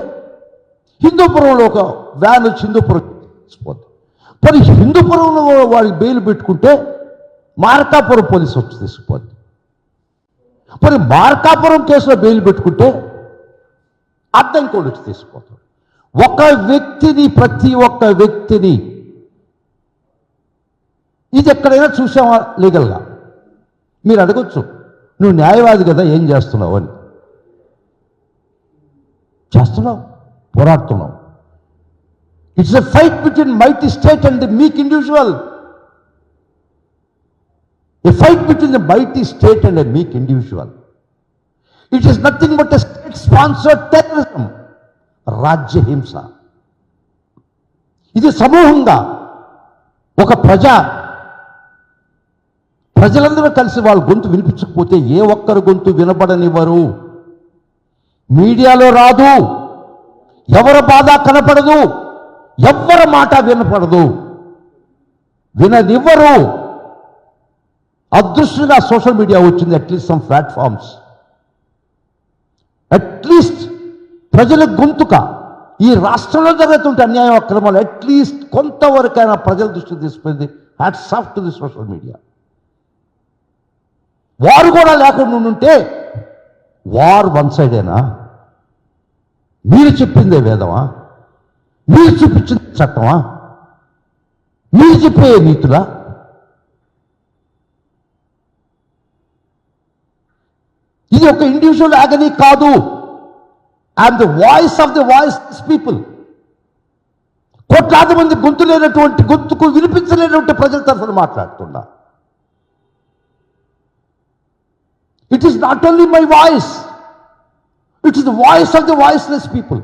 Speaker 1: హిందూపురంలో ఒక వ్యాన్ వచ్చి హిందూపురం తీసుకుపోద్ది. మరి హిందూపురంలో వాళ్ళు బెయిల్ పెట్టుకుంటే మార్కాపురం పోలీసు వచ్చి తీసుకుపోద్ది. మరి మార్కాపురం కేసులో బెయిల్ పెట్టుకుంటే అద్దంకోడు వచ్చి తీసుకుపోతాడు. ఒక వ్యక్తిని, ప్రతి ఒక్క వ్యక్తిని, ఇది ఎక్కడైనా చూసావా లీగల్గా? మీరు అడగొచ్చు, నువ్వు న్యాయవాది కదా, ఏం చేస్తున్నావు అని. చేస్తున్నావు, పోరాడుతున్నావు. It's a fight between mighty state and the meek individual. A fight between the mighty state and a meek individual. It is nothing but a state-sponsored terrorism. రాజ్యహింస. ఇది సమూహంగా ఒక ప్రజలందరూ కలిసి వాళ్ళ గొంతు వినిపించకపోతే ఏ ఒక్కరు గొంతు వినబడనివ్వరు. మీడియాలో రాదు, ఎవరి బాధ కనపడదు, ఎవరి మాట వినపడదు, విననివ్వరు. అదృష్టంగా సోషల్ మీడియా వచ్చింది, అట్లీస్ట్ సమ్ ప్లాట్ఫామ్స్, అట్లీస్ట్ ప్రజల గొంతుక ఈ రాష్ట్రంలో జరుగుతుంటే అన్యాయం అక్రమాలు అట్లీస్ట్ కొంతవరకైనా ప్రజల దృష్టికి తీసుకుంది. Hats off to the social media. వారు కూడా లేకుండా ఉంటే వార్ వన్ సైడేనా? మీరు చెప్పిందే వేదమా? మీరు చూపించిన చట్టమా? మీరు చెప్పే నీతులా? ఇది ఒక ఇండివిజువల్ యాగనీ కాదు. I'm the voice of the voiceless people. కోట్లాది మంది గొంతు లేనటువంటి, గొంతుకు వినిపించలేనటువంటి ప్రజల తరఫున మాట్లాడుతున్నా. It is not only my voice, it is the voice of the voiceless people.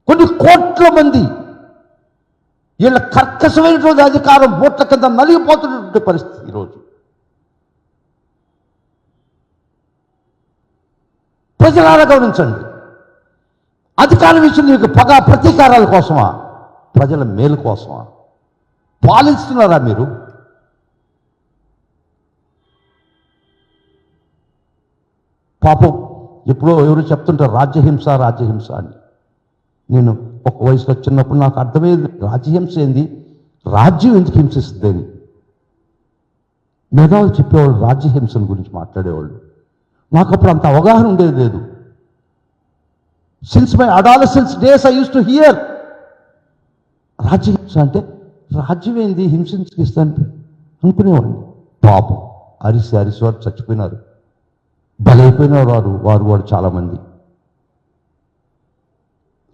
Speaker 1: కొన్ని కోట్ల మంది వీళ్ళ కర్కశమైనటువంటి అధికారం బోట్ల కింద నలిగిపోతున్నటువంటి పరిస్థితి ఈరోజు. ప్రజలారా గమనించండి, అధికారం ఇచ్చింది మీకు పగ ప్రతీకారాల కోసమా? ప్రజల మేలు కోసమా? పాలిస్తున్నారా మీరు? పాపం ఎప్పుడో ఎవరు చెప్తుంటారు రాజ్యహింస రాజ్యహింస అని. నేను ఒక వయసులో చిన్నప్పుడు నాకు అర్థమయ్యేది రాజ్యహింస ఏంది, రాజ్యం ఎందుకు హింసిస్తుంది అని. మేధావులు చెప్పేవాళ్ళు రాజ్యహింసను గురించి మాట్లాడేవాళ్ళు. నాకు అప్పుడు అంత అవగాహన ఉండేది లేదు. Since my adolescence days I use to hear రాజ్యహింస అంటే రాజ్యం ఏంది హింసించుకిస్తాను అనుకునేవాడిని. పాపం అరిసి వారు చచ్చిపోయినారు, బలైపోయినారు వారు చాలామంది.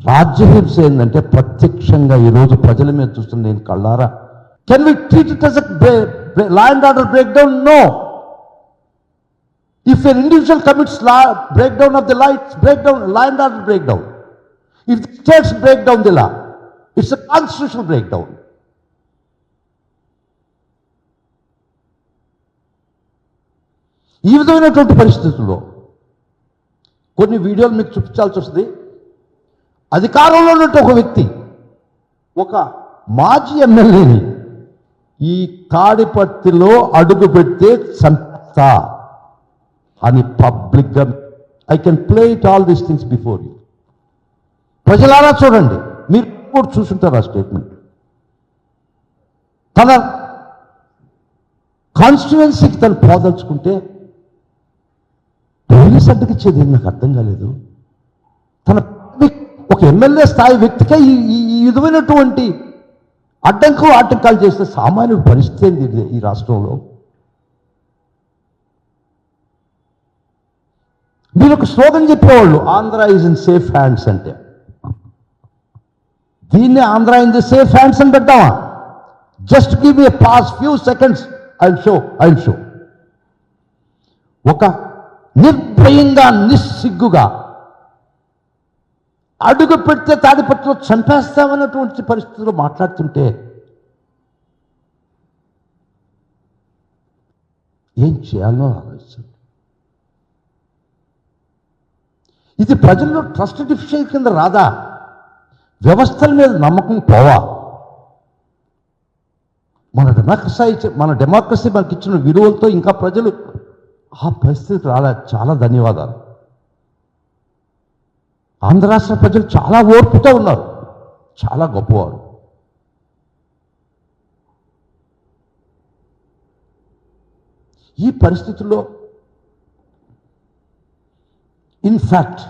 Speaker 1: రాజ్యహింస ఏంటంటే ప్రత్యక్షంగా ఈరోజు ప్రజల మీద చూస్తున్న నేను కళ్ళారా. Can we treat it as a law and order breakdown? No. If an individual commits breakdown of the law, it's law and order breakdown. If the states break down the law, it's a constitutional breakdown. ఈ విధమైనటువంటి పరిస్థితుల్లో కొన్ని వీడియోలు మీకు చూపించాల్సి వస్తుంది. అధికారంలో ఉన్నట్టు ఒక వ్యక్తి ఒక మాజీ ఎమ్మెల్యేని ఈ తాడిపత్రిలో అడుగు పెడితే చంపేస్తా అని పబ్లిక్గా, I can play it all these things before you. ప్రజలారా చూడండి, మీరు కూడా చూసుంటారు ఆ స్టేట్మెంట్. తన కాన్స్టిట్యుయెన్సీకి తను పోదలుచుకుంటే పోలీస్ అడ్డుకిచ్చేది నాకు అర్థం కాలేదు. తన ఒక ఎమ్మెల్యే స్థాయి వ్యక్తికే ఈ విధమైనటువంటి ఆటంకాలు చేస్తే సామాన్యుడి పరిస్థితి ఏంది ఈ రాష్ట్రంలో? మీరు ఒక స్లోగన్ చెప్పేవాళ్ళు, Andhra is in safe hands అంటే. దీన్ని Andhra in the safe hands అని పెట్టామా? Just give me pause few seconds, I will show. ఒక నిర్భయంగా నిస్సిగ్గుగా అడుగు పెడితే తాడిపత్రిలో చంపేస్తామన్నటువంటి పరిస్థితుల్లో మాట్లాడుతుంటే ఏం చేయాలో ఆలోచించండి. ఇది ప్రజల్లో ట్రస్ట్ డిఫిషియన్సీ కింద రాదా? వ్యవస్థల మీద నమ్మకం పోవా? మన డెమోక్రసీ మనకి ఇచ్చిన విలువలతో ఇంకా ప్రజలు ఆ పరిస్థితి రాలే. చాలా ధన్యవాదాలు. ఆంధ్ర రాష్ట్ర ప్రజలు చాలా ఓర్పుతో ఉన్నారు, చాలా గొప్పవారు. ఈ పరిస్థితుల్లో ఇన్ఫ్యాక్ట్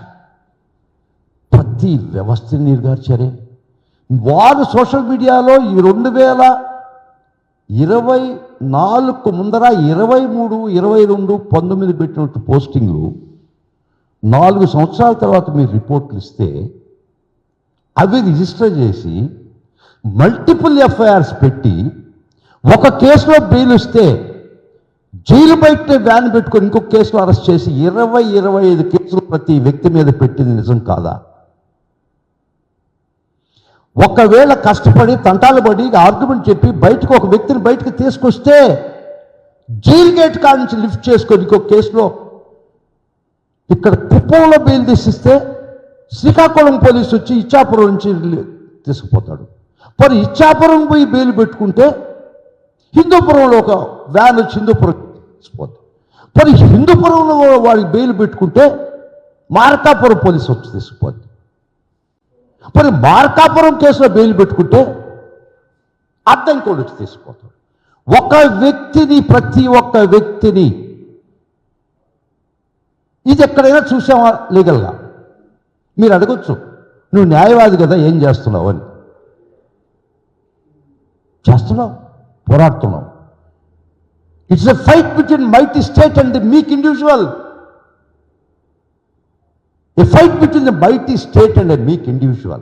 Speaker 1: ప్రతి వ్యవస్థని నిర్గార్చారే. వారు సోషల్ మీడియాలో ఈ 2024 ముందర 23, 22, 19 పెట్టినట్టు పోస్టింగ్లు 4 సంవత్సరాల తర్వాత మీరు రిపోర్ట్లు ఇస్తే అవి రిజిస్టర్ చేసి మల్టిపుల్ ఎఫ్ఐఆర్స్ పెట్టి ఒక కేసులో బెయిల్ ఇస్తే జైలు బయటనే వ్యాన్ పెట్టుకొని ఇంకొక కేసులో అరెస్ట్ చేసి 20-25 కేసులు ప్రతి వ్యక్తి మీద పెట్టింది నిజం కాదా? ఒకవేళ కష్టపడి తంటాలు పడి ఆర్గ్యుమెంట్ చెప్పి బయటకు ఒక వ్యక్తిని బయటకు తీసుకొస్తే జైలు గేట్ కాడ నుంచి లిఫ్ట్ చేసుకొని ఇంకొక కేసులో ఇక్కడ కుప్పంలో బెయిల్ తీసిస్తే శ్రీకాకుళం పోలీసు వచ్చి ఇచ్చాపురం నుంచి తీసుకుపోతాడు. మరి ఇచ్చాపురం పోయి బెయిల్ పెట్టుకుంటే హిందూపురంలో ఒక వ్యాన్ వచ్చి హిందూపురం తీసుకుపోతాడు. మరి హిందూపురంలో వాడికి బెయిల్ పెట్టుకుంటే మార్కాపురం పోలీసు వచ్చి తీసుకుపోద్ది. మరి మార్కాపురం కేసులో బెయిల్ పెట్టుకుంటే అద్దంకోడు వచ్చి తీసుకుపోతాడు. ఒక వ్యక్తిని, ప్రతి ఒక్క వ్యక్తిని, ఇది ఎక్కడైనా చూసావా లీగల్గా? మీరు అడగొచ్చు, నువ్వు న్యాయవాది కదా ఏం చేస్తున్నావు అని. చేస్తున్నావు, పోరాడుతున్నావు. It's a fight between mighty state and the meek individual. A fight between the mighty state and a meek individual.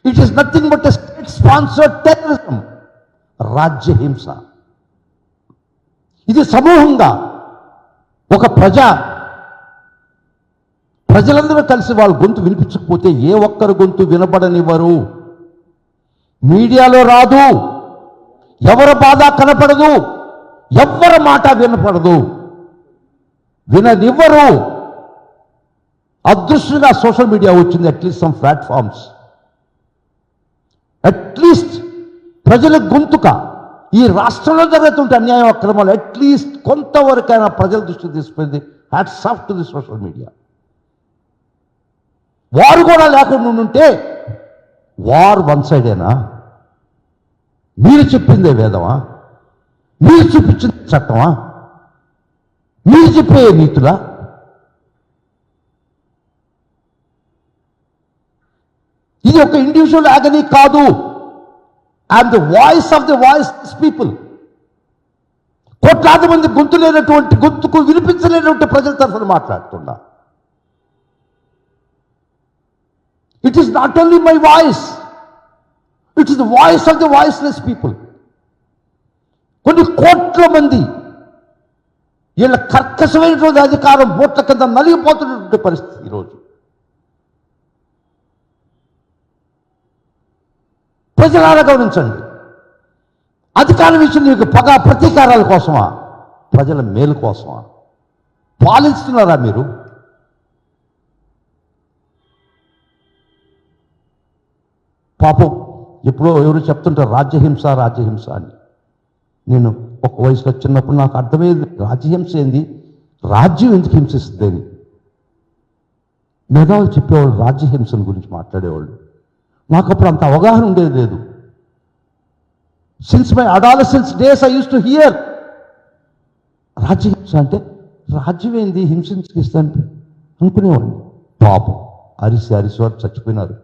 Speaker 1: It is nothing but a state-sponsored terrorism. రాజ్య హింస. ఇది సమూహంగా ఒక ప్రజలందరూ కలిసి వాళ్ళ గొంతు వినిపించకపోతే ఏ ఒక్కరు గొంతు వినపడనివ్వరు. మీడియాలో రాదు, ఎవరి బాధ కనపడదు, ఎవరి మాట వినపడదు, విననివ్వరు. అదృష్టంగా సోషల్ మీడియా వచ్చింది, అట్లీస్ట్ సమ్ ప్లాట్ఫామ్స్, అట్లీస్ట్ ప్రజల గొంతుక ఈ రాష్ట్రంలో జరుగుతుంటే అన్యాయం అక్రమాలు అట్లీస్ట్ కొంతవరకైనా ప్రజల దృష్టికి తీసుకుపోయింది. Hats off to the social media. వారు కూడా లేకుండా ఉంటే వార్ వన్ సైడేనా? మీరు చెప్పిందే వేదమా? మీరు చూపించిన చట్టమా? మీరు చెప్పే నీతులా? ఇది ఒక ఇండివిజువల్ యాగనీ కాదు. I'm the voice of the voiceless people. కోట్లాది మంది గొంతు లేనటువంటి, గొంతుకు వినిపించలేనటువంటి ప్రజల తరఫున మాట్లాడుతున్నా. It is not only my voice, it is the voice of the voiceless people. కొన్ని కోట్ల మంది వీళ్ళ కర్కశమైనటువంటి అధికారం బోట్ల కింద నలిగిపోతున్నటువంటి పరిస్థితి ఈరోజు. ప్రజలారా గమనించండి, అధికారం ఇచ్చింది మీకు పగ ప్రతీకారాల కోసమా? ప్రజల మేలు కోసమా? పాలిస్తున్నారా మీరు? పాపం ఎప్పుడో ఎవరు చెప్తుంటారు రాజ్యహింస రాజ్యహింస అని. నేను ఒక వయసులో చిన్నప్పుడు నాకు అర్థమయ్యేది రాజ్యహింస ఏంది, రాజ్యం ఎందుకు హింసిస్తుంది అని. మేధావులు చెప్పేవాళ్ళు రాజ్యహింసను గురించి మాట్లాడేవాళ్ళు. నాకు అప్పుడు అంత అవగాహన ఉండేది లేదు. Since my adolescence days I use to hear రాజ్యహింస అంటే రాజ్యం ఏంది హింసించుకిస్తాను అనుకునేవాడిని. పాపం అరిసి వారు చచ్చిపోయినారు,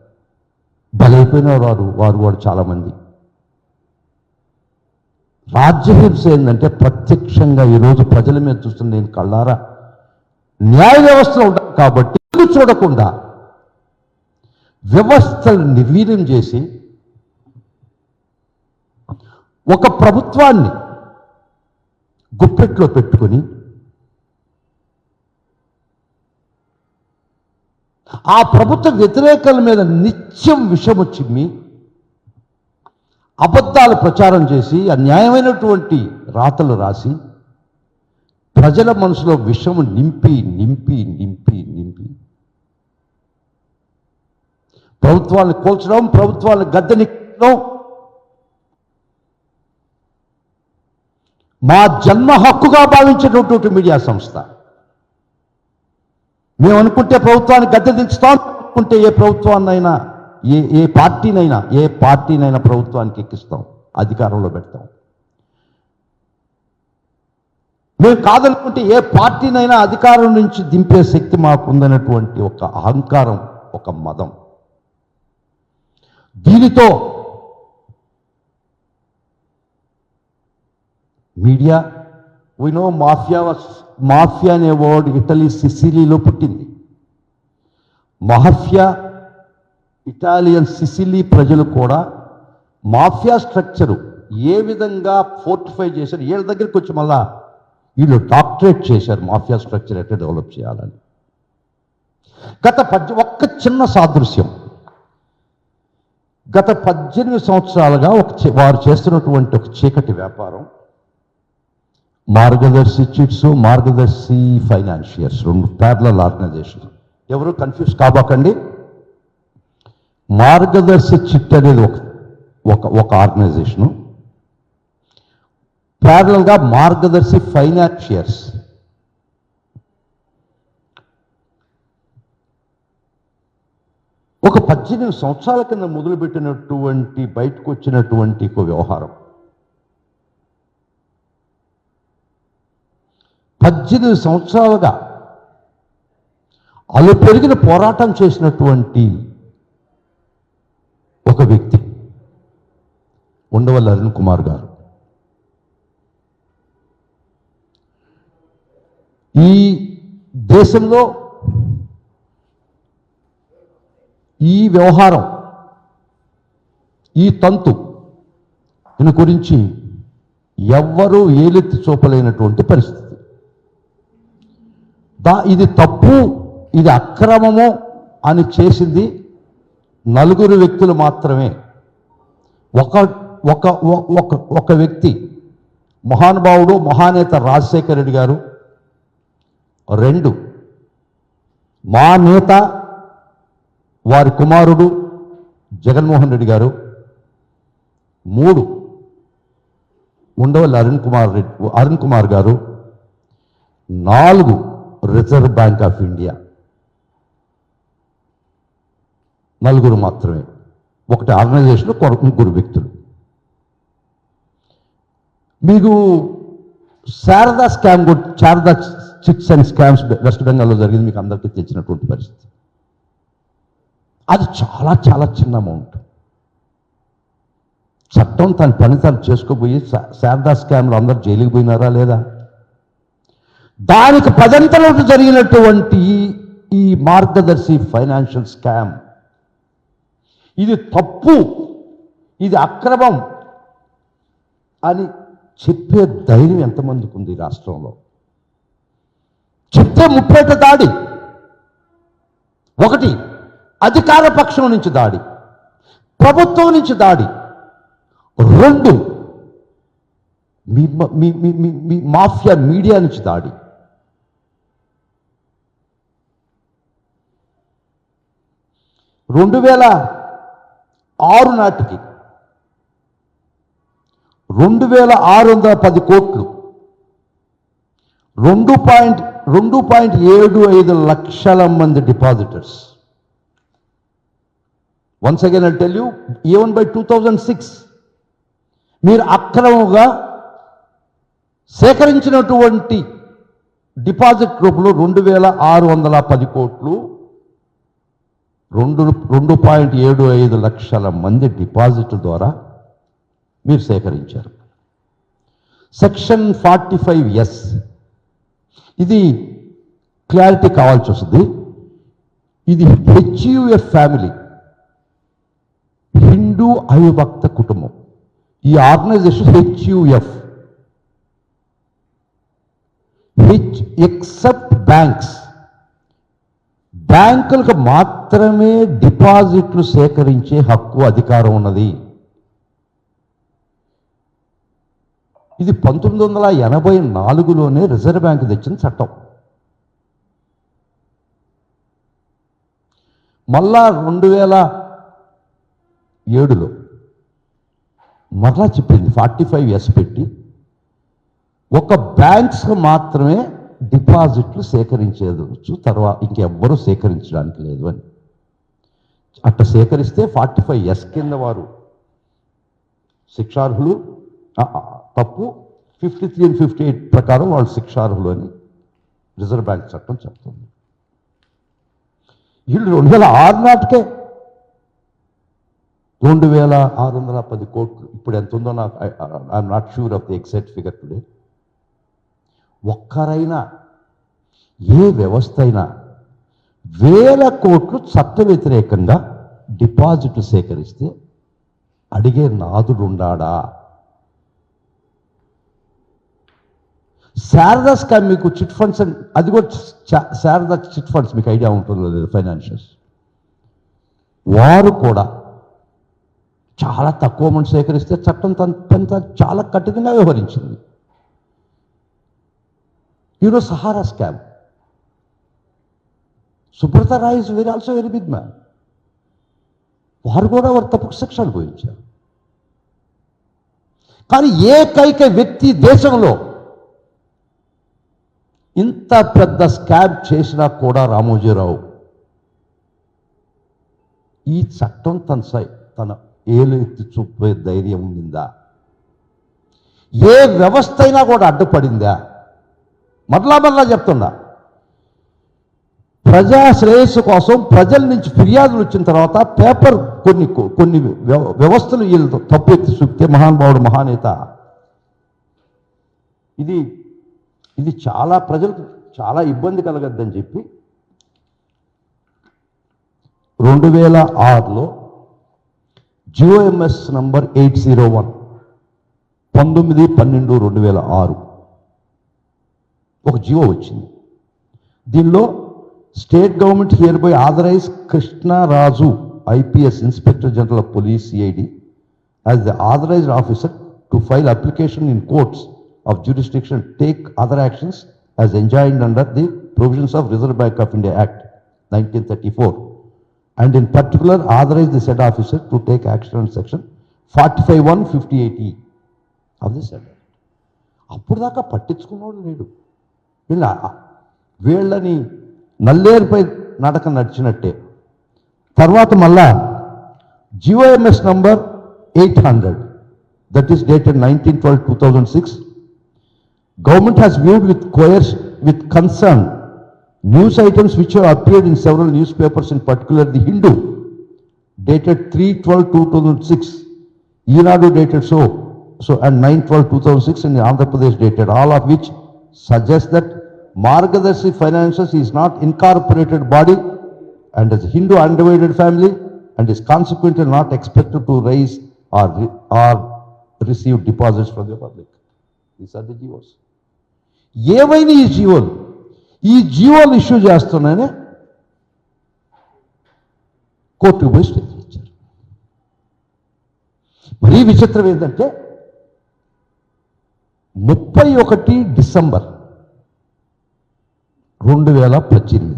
Speaker 1: బలైపోయినారు వారు చాలామంది. రాజ్యహింస ఏంటంటే ప్రత్యక్షంగా ఈరోజు ప్రజల మీద చూస్తున్న నేను కళ్ళారా న్యాయ వ్యవస్థలో ఉంటాను కాబట్టి చూడకుండా వ్యవస్థలు నిర్వీర్యం చేసి ఒక ప్రభుత్వాన్ని గుప్పెట్లో పెట్టుకొని ఆ ప్రభుత్వ వ్యతిరేకల మీద నిత్యం విషము చిమ్మి అబద్ధాలు ప్రచారం చేసి అన్యాయమైనటువంటి రాతలు రాసి ప్రజల మనసులో విషము నింపి నింపి నింపి నింపి ప్రభుత్వాన్ని కోల్చడం, ప్రభుత్వాన్ని గద్దెనెక్కడం మా జన్మ హక్కుగా భావించేటటువంటి మీడియా సంస్థ. మేము అనుకుంటే ప్రభుత్వాన్ని గద్దె దించుతాం, కావాలనుకుంటే ఏ ప్రభుత్వాన్నైనా ఏ పార్టీనైనా ప్రభుత్వానికి ఎక్కిస్తాం, అధికారంలో పెడతాం. మేము కాదనుకుంటే ఏ పార్టీనైనా అధికారం నుంచి దింపే శక్తి మాకుందన్నటువంటి ఒక అహంకారం, ఒక మదం. దీనితో మీడియా, వి నో మాఫియా అనే వర్డ్ ఇటలీ సిసిలీలో పుట్టింది. మాఫియా, ఇటాలియన్ సిసిలీ ప్రజలు కూడా మాఫియా స్ట్రక్చరు ఏ విధంగా ఫోర్టిఫై చేశారు, వీళ్ళ దగ్గరికి వచ్చి మళ్ళా వీళ్ళు డాక్టరేట్ చేశారు మాఫియా స్ట్రక్చర్ ఎట్లా డెవలప్ చేయాలని. ఒక్క చిన్న సాదృశ్యం, గత 18 సంవత్సరాలుగా వారు చేస్తున్నటువంటి ఒక చీకటి వ్యాపారం మార్గదర్శి చిట్స్, మార్గదర్శి ఫైనాన్షియర్స్, 2 ప్యారలల్ ఆర్గనైజేషన్. ఎవరు కన్ఫ్యూజ్ కాబోకండి. మార్గదర్శి చిట్ అనేది ఒక ఆర్గనైజేషను, ప్యారలల్గా మార్గదర్శి ఫైనాన్షియర్స్. ఒక 18 సంవత్సరాల కింద మొదలుపెట్టినటువంటి బయటకు వచ్చినటువంటి ఒక వ్యవహారం 18 సంవత్సరాలుగా అలు పెరిగిన పోరాటం చేసినటువంటి ఒక వ్యక్తి ఉండవల్లి అరుణ్ కుమార్ గారు. ఈ దేశంలో ఈ వ్యవహారం, ఈ తంతు దీని గురించి ఎవ్వరూ ఏలెత్తి చూపలేనటువంటి పరిస్థితి. ఇది తప్పు, ఇది అక్రమము అని చేసింది 4 వ్యక్తులు మాత్రమే. ఒక వ్యక్తి మహానుభావుడు, మహానేత రాజశేఖర రెడ్డి గారు. 2 మా నేత వారి కుమారుడు జగన్మోహన్ రెడ్డి గారు. 3 ఉండవల్లి అరుణ్ కుమార్ గారు. 4 రిజర్వ్ బ్యాంక్ ఆఫ్ ఇండియా. 4 మాత్రమే. ఒకటి ఆర్గనైజేషన్, 3 వ్యక్తులు. మీకు Sharada chits and scams west బెంగాల్లో జరిగింది, మీకు అందరికీ తెచ్చినటువంటి పరిస్థితి. అది చాలా చాలా చిన్న అమౌంట్. చట్టం తన పని తను చేసుకోబోయి శారదా స్కామ్లో అందరు జైలుకి పోయినారా లేదా? దానికి పదంతలో జరిగినటువంటి ఈ మార్గదర్శి ఫైనాన్షియల్ స్కామ్, ఇది తప్పు, ఇది అక్రమం అని చెప్పే ధైర్యం ఎంతమందికి ఉంది ఈ రాష్ట్రంలో? చెప్తే ముప్పేట దాడి. ఒకటి అధికార పక్షం నుంచి దాడి, ప్రభుత్వం నుంచి దాడి. 2 మీ మాఫియా మీడియా నుంచి దాడి. రెండు 2006 నాటికి 2610 కోట్లు, 2.75 లక్షల మంది depositors. Once again I tell you, even by 2006 మీరు అక్రమంగా సేకరించినటువంటి డిపాజిట్ రూపంలో 2610 కోట్లు, 2.75 లక్షల మంది డిపాజిట్ ద్వారా మీరు సేకరించారు. సెక్షన్ 45S, ఇది క్లారిటీ కావాల్సి వస్తుంది. ఇది HUF ఫ్యామిలీ, హిందూ అవిభక్త కుటుంబం. ఈ ఆర్గనైజేషన్ HUF, ఎక్సెప్ట్ బ్యాంక్స్, బ్యాంకులకు మాత్రమే డిపాజిట్లు సేకరించే హక్కు, అధికారం ఉన్నది. ఇది 1984లోనే రిజర్వ్ బ్యాంక్ తెచ్చిన చట్టం. మళ్ళా 2007లో మరలా చెప్పింది 45S పెట్టి ఒక బ్యాంక్స్ మాత్రమే డిపాజిట్లు సేకరించేదొచ్చు, తర్వాత ఇంకెవ్వరూ సేకరించడానికి లేదు అని. అట్ట సేకరిస్తే 45S కింద వారు శిక్షార్హులు, తప్పు 53 and 58 ప్రకారం వాళ్ళు శిక్షార్హులు అని రిజర్వ్ బ్యాంక్ చట్టం చెప్తుంది. వీళ్ళు 2006 నాటికే 2610 కోట్లు, ఇప్పుడు ఎంత ఉందో నాకు I'm not sure of the exact figure today. ఒక్కరైనా ఏ వ్యవస్థ అయినా 1000 కోట్లు చట్ట వ్యతిరేకంగా డిపాజిట్లు సేకరిస్తే అడిగే నాదుడు ఉండాడా? శారదా స్కామ్ మీకు చిట్ ఫండ్స్, అది కూడా శారదా చిట్ ఫండ్స్ మీకు ఐడియా ఉంటుందో లేదు, ఫైనాన్షియల్స్ వారు కూడా చాలా తక్కువ అమౌంట్ సేకరిస్తే చట్టం తన చాలా కఠినంగా వ్యవహరించింది. Sahara scam, Subrata Roy is also very big man, వారు కూడా వారు తప్పుకు శిక్ష అనుభవించారు. కానీ ఏకైక వ్యక్తి దేశంలో ఇంత పెద్ద స్కామ్ చేసినా కూడా రామోజీరావు ఈ చట్టం తన ఏలు ఎత్తి చూపే ధైర్యం ఉండిందా? ఏ వ్యవస్థ అయినా కూడా అడ్డుపడిందా? మరలా చెప్తున్నా, ప్రజా శ్రేయస్సు కోసం ప్రజల నుంచి ఫిర్యాదులు వచ్చిన తర్వాత పేపర్ కొన్ని వ్యవస్థలు వీళ్ళు తప్పు ఎత్తి చూపితే మహానుభావుడు మహానేత ఇది చాలా ప్రజలకు చాలా ఇబ్బంది కలగద్దని చెప్పి 2006లో GOMS నంబర్ 801 19/12/2006 ఒక జియో వచ్చింది. దీనిలో state government hereby authorize Krishnaraju IPS inspector general of police CID as the authorized officer to file application in courts of jurisdiction, take other actions as enjoined under the provisions of Reserve Bank of India Act 1934, and in particular authorize the said officer to take action on section 45(1)(58)(e) of the said act. అప్పుడు దాకా పట్టించుకున్నవాడు లేడు. వీళ్ళని నల్లేరుపై నడక నడిచినట్టే. తర్వాత మళ్ళా GOMS number 800, that is dated 19/12/2006, government has viewed with concern news items which have appeared in several newspapers, in particular the Hindu dated 3/12/2006, Eenadu dated so and 9/12/2006, and Andhra Pradesh dated, all of which suggest that Margadarshi Finances is not incorporated body and is a Hindu undivided family and is consequently not expected to raise or receive deposits from the public. These are the GOs. ఏవైనా ఈ జీవోలు ఇష్యూ చేస్తున్నానే కోర్టుకు పోయి స్టే ఇచ్చారు. మరీ విచిత్రం ఏంటంటే 31 డిసెంబర్ 2018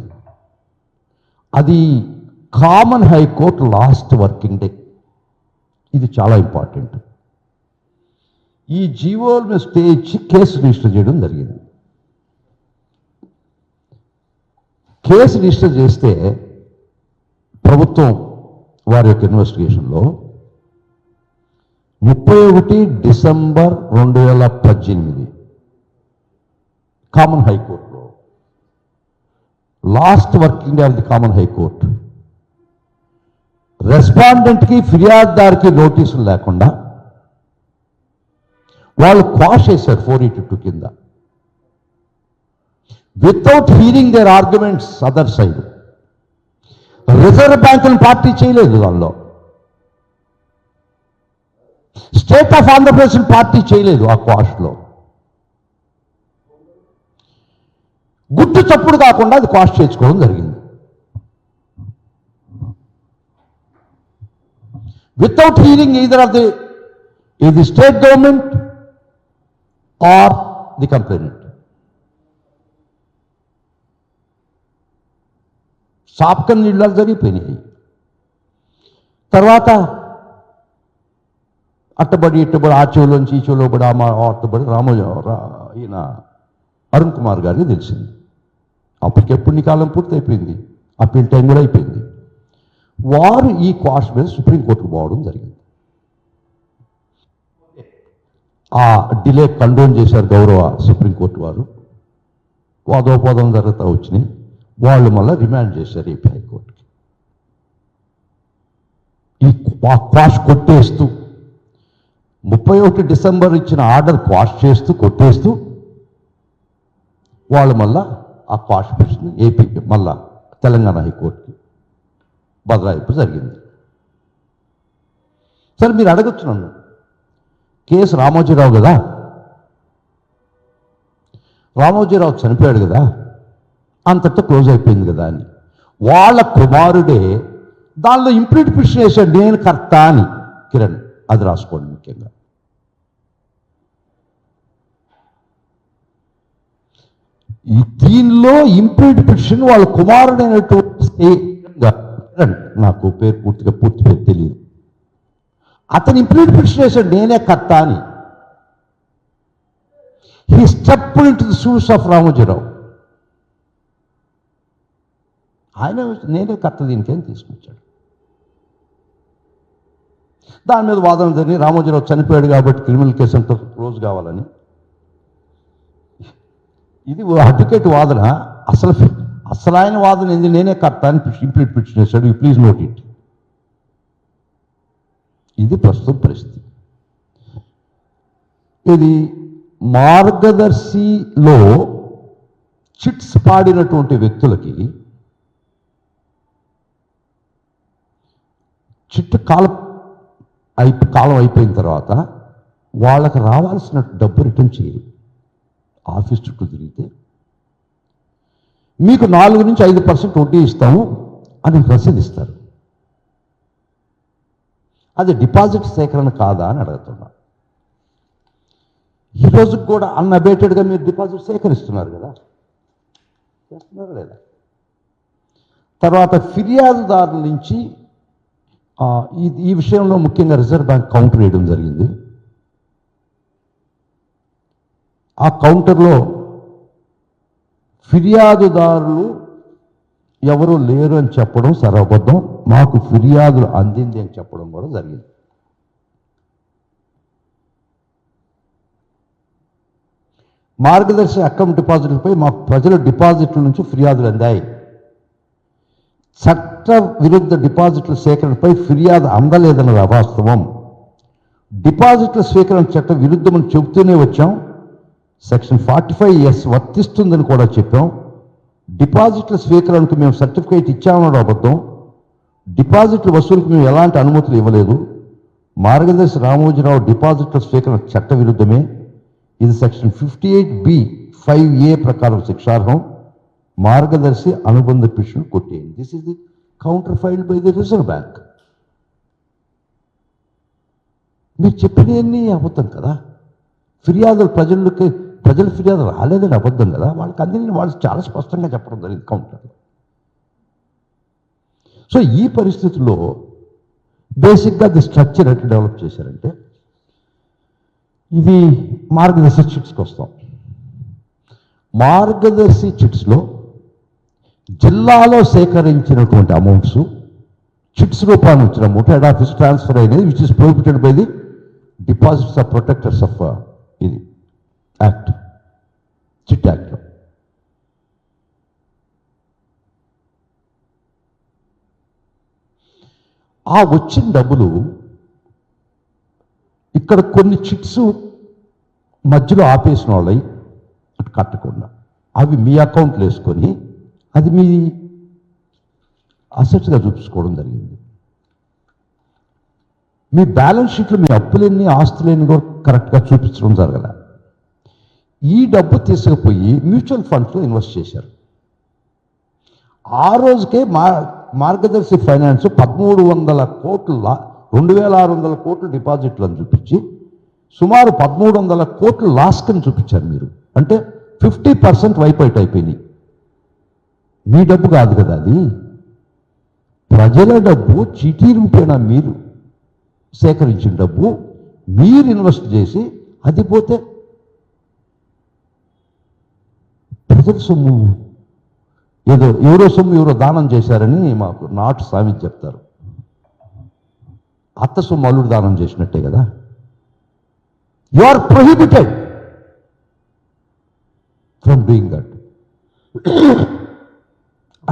Speaker 1: అది common high court last working day. ఇది చాలా ఇంపార్టెంట్. ఈ జీవోలను స్టే ఇచ్చి కేసు రిజిస్టర్ చేయడం జరిగింది. కేసు రిజిస్టర్ చేస్తే ప్రభుత్వం వారి యొక్క ఇన్వెస్టిగేషన్లో 31 డిసెంబర్ 2018 కామన్ హైకోర్టులో last working day of the common high court రెస్పాండెంట్కి ఫిర్యాదుదారుకి నోటీసులు లేకుండా వాళ్ళు క్వాష్ చేశారు 482 కింద, without hearing their arguments other side. Reserve బ్యాంకును పార్టీ చేయలేదు, దానిలో స్టేట్ ఆఫ్ ఆంధ్రప్రదేశ్ పార్టీ చేయలేదు. ఆ క్వాష్లో గుట్టు చప్పుడు కాకుండా అది క్వాష్ చేసుకోవడం జరిగింది. Without hearing either of the state government or the complainant. సాప్కన్ నీళ్ళు జరిగిపోయినాయి. తర్వాత అట్టబడి ఇట్టబడి ఆ చెవులోంచి ఈ చెవులో పడి అట్టబడి ఈయన అరుణ్ కుమార్ గారికి తెలిసింది. అప్పటికెప్పుడు నీ కాలం పూర్తి అయిపోయింది, అప్పీల్ టైం కూడా అయిపోయింది. వారు ఈ క్వాష్ మీద సుప్రీంకోర్టుకు పోవడం జరిగింది. ఆ డిలే కండోన్ చేశారు గౌరవ సుప్రీంకోర్టు వారు. వాదోపవాదం జరుగుతూ వచ్చినాయి. వాళ్ళు మళ్ళీ రిమాండ్ చేశారు ఏపీ హైకోర్టుకి. ఈ క్వాష్ కొట్టేస్తూ 31 డిసెంబర్ ఇచ్చిన ఆర్డర్ క్వాష్ చేస్తూ కొట్టేస్తూ వాళ్ళు మళ్ళా ఆ క్వాష్ పిటిషన్ ఏపీ మళ్ళా తెలంగాణ హైకోర్టుకి బదలాయింపు జరిగింది. సరే మీరు అడగచ్చు నన్ను, కేసు రామోజీరావు కదా, రామోజీరావు చనిపోయాడు కదా, అంతటితో క్లోజ్ అయిపోయింది కదా అని. వాళ్ళ కుమారుడే దానిలో ఇంప్లీట్ పిటిషన్ వేశాడు, నేను కర్త అని. కిరణ్, అది రాసుకోండి ముఖ్యంగా. దీనిలో ఇంప్లీట్ పిటిషన్ వాళ్ళ కుమారుడైనటువంటి నాకు పూర్తి పేరు తెలియదు, అతను ఇంప్లీట్ పిటిషన్ వేశాడు నేనే కర్త అని. He stepped into the shoes of Ramoji Rao. ఆయన నేనే కర్త దీనికి అని తీసుకొచ్చాడు. దాని మీద వాదన జరిగి రామోజీరావు చనిపోయాడు కాబట్టి క్రిమినల్ కేసు అంతా క్లోజ్ కావాలని. ఇది అడ్వకేట్ వాదన. అసలు ఆయన వాదన ఏంది, నేనే కర్త అని ఇంప్లీట్ పిటిషన్ వేశాడు. You please note it. ఇది ప్రస్తుత పరిస్థితి. ఇది మార్గదర్శిలో చిట్స్ పాడినటువంటి వ్యక్తులకి చిట్టు కాలం అయిపోయిన తర్వాత వాళ్ళకి రావాల్సిన డబ్బు రిటర్న్ చేయరు. ఆఫీస్ చుట్టూ తిరిగితే మీకు 4 నుంచి 5% వడ్డీ ఇస్తాము అని రసీదు ఇస్తారు. అది డిపాజిట్ సేకరణ కాదా అని అడుగుతున్నా. ఈరోజు కూడా అన్అబేటెడ్గా మీరు డిపాజిట్ సేకరిస్తున్నారు కదా, చేస్తున్నారు లేదా? తర్వాత ఫిర్యాదుదారుల నుంచి ఈ విషయంలో ముఖ్యంగా రిజర్వ్ బ్యాంక్ కౌంటర్ వేయడం జరిగింది. ఆ కౌంటర్లో ఫిర్యాదుదారులు ఎవరు లేరు అని చెప్పడం సర్వబద్ధం, మాకు ఫిర్యాదులు అందింది అని చెప్పడం కూడా జరిగింది. మార్గదర్శి అకౌంట్ డిపాజిట్లపై మాకు ప్రజల డిపాజిట్ల నుంచి ఫిర్యాదులు అందాయి. చట్ట విరుద్ధ డిపాజిట్ల సేకరణపై ఫిర్యాదు అందలేదన్నది అవాస్తవం. డిపాజిట్ల స్వీకరణ చట్ట విరుద్ధమని చెబుతూనే వచ్చాం. సెక్షన్ 45(s) వర్తిస్తుందని కూడా చెప్పాం. డిపాజిట్ల స్వీకరణకు మేము సర్టిఫికేట్ ఇచ్చామన్నది అబద్ధం. డిపాజిట్ల వసూలుకు మేము ఎలాంటి అనుమతులు ఇవ్వలేదు. మార్గదర్శి రామోజీరావు డిపాజిట్ల స్వీకరణ చట్ట విరుద్ధమే. ఇది సెక్షన్ 58(b)(5)(a) ప్రకారం శిక్షార్హం. మార్గదర్శి అనుబంధ పిటిషన్ కొట్టేయండి. This is the counter filed by the reserve bank. మీరు చెప్పినవన్నీ అబద్ధం కదా. ఫిర్యాదులు ప్రజల ఫిర్యాదు రాలేదని అబద్ధం కదా. వాళ్ళకి అందిన వాళ్ళు చాలా స్పష్టంగా చెప్పడం జరిగింది కౌంటర్లో. సో ఈ పరిస్థితుల్లో బేసిక్గా ది స్ట్రక్చర్ ఎట్లా డెవలప్ చేశారంటే, ఇది మార్గదర్శి చిట్స్కి వస్తాం. మార్గదర్శి చిట్స్లో జిల్లాలో సేకరించినటువంటి అమౌంట్స్ చిట్స్ రూపాన్ని వచ్చిన అమౌంట్ హెడ్ ఆఫీస్ ట్రాన్స్ఫర్ అయినది, which is prohibited by the deposits of protectors of ఇది యాక్ట్, చిట్ యాక్ట్లో. ఆ వచ్చిన డబ్బులు ఇక్కడ కొన్ని చిట్స్ మధ్యలో ఆపేసిన వాళ్ళవి అటు కట్టకుండా అవి మీ అకౌంట్లో వేసుకొని అది మీ అసెట్స్గా చూపించుకోవడం జరిగింది. మీ బ్యాలెన్స్ షీట్లో మీ అప్పులన్నీ ఆస్తులన్నీ కూడా కరెక్ట్గా చూపించడం జరగల. ఈ డబ్బు తీసుకుపోయి మ్యూచువల్ ఫండ్స్లో ఇన్వెస్ట్ చేశారు. ఆ రోజుకే మార్గదర్శి ఫైనాన్స్ 1300 కోట్ల 2600 కోట్ల డిపాజిట్లను చూపించి సుమారు 1300 కోట్ల లాస్కని చూపించారు మీరు. అంటే 50% వైప్ అవుట్ అయిపోయినాయి. మీ డబ్బు కాదు కదా అది, ప్రజల డబ్బు. చీటీ రూపేణా మీరు సేకరించిన డబ్బు మీరు ఇన్వెస్ట్ చేసి అది పోతే ప్రజల సొమ్ము ఏదో ఎవరో సొమ్ము ఎవరో దానం చేశారని మాకు నాటు సామెత చెప్తారు. అత్త సొమ్ము అల్లుడు దానం చేసినట్టే కదా. You are prohibited from doing that.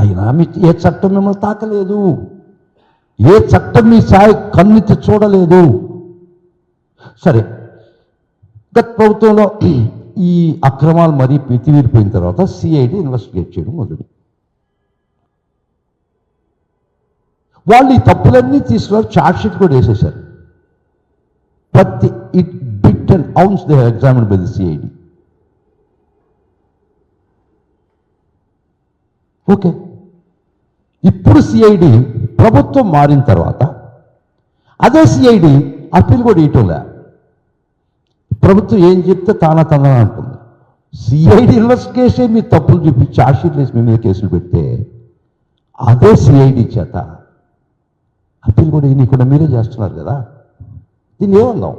Speaker 1: అయినా మీ ఏ చట్టం మిమ్మల్ని తాకలేదు, ఏ చట్టం మీ సాయి కన్నెత్తి చూడలేదు. సరే, గత ప్రభుత్వంలో ఈ అక్రమాలు మరీ మితిమీరిపోయిన తర్వాత సిఐడి ఇన్వెస్టిగేట్ చేయడం మొదలు. వాళ్ళు ఈ తప్పులన్నీ తీసుకున్నారు, ఛార్జ్షీట్ కూడా వేసేశారు. ప్రతి it bit and ounce they have examined by the CID. Okay, ఇప్పుడు సిఐడి ప్రభుత్వం మారిన తర్వాత అదే సిఐడి అప్పీల్ కూడా ఇయటంలే. ప్రభుత్వం ఏం చెప్తే తానా అంటుంది. సిఐడి ఇన్వెస్టిగేషన్ మీ తప్పులు చూపి ఛార్జ్షీట్లు వేసి మీ మీద కేసులు పెడితే అదే సిఐడి చేత అప్పీల్ కూడా కూడా మీరే చేస్తున్నారు కదా. దీన్ని ఏమన్నాం?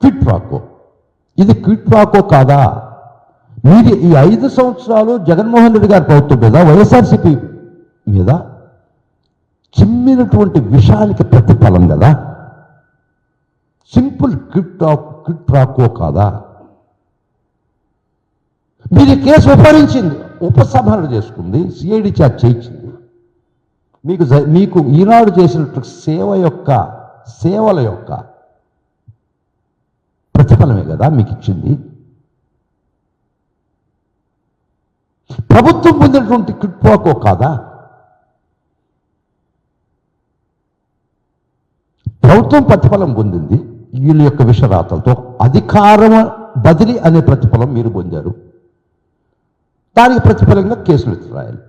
Speaker 1: క్విట్ ప్రాకో. ఇది క్విట్ ప్రాకో కాదా? మీరు ఈ 5 సంవత్సరాలు జగన్మోహన్ రెడ్డి గారి ప్రభుత్వం మీద, వైఎస్ఆర్సీపీ మీద చిమ్మినటువంటి విషయానికి ప్రతిఫలం కదా. సింపుల్ క్విట్ ప్రాకో కాదా? మీరు కేసు ఉపసంహరణ చేసుకుంది, సిఐడి చేత చేయించింది. మీకు ఈనాడు చేసినట్టు సేవల యొక్క ప్రతిఫలమే కదా మీకు ఇచ్చింది. ప్రభుత్వం పొందినటువంటి క్విట్ ప్రాకో కాదా? ప్రభుత్వం ప్రతిఫలం పొందింది వీళ్ళ యొక్క విషరాతలతో. అధికారం బదిలీ అనే ప్రతిఫలం మీరు పొందారు, దానికి ప్రతిఫలంగా కేసులు రాయాలి.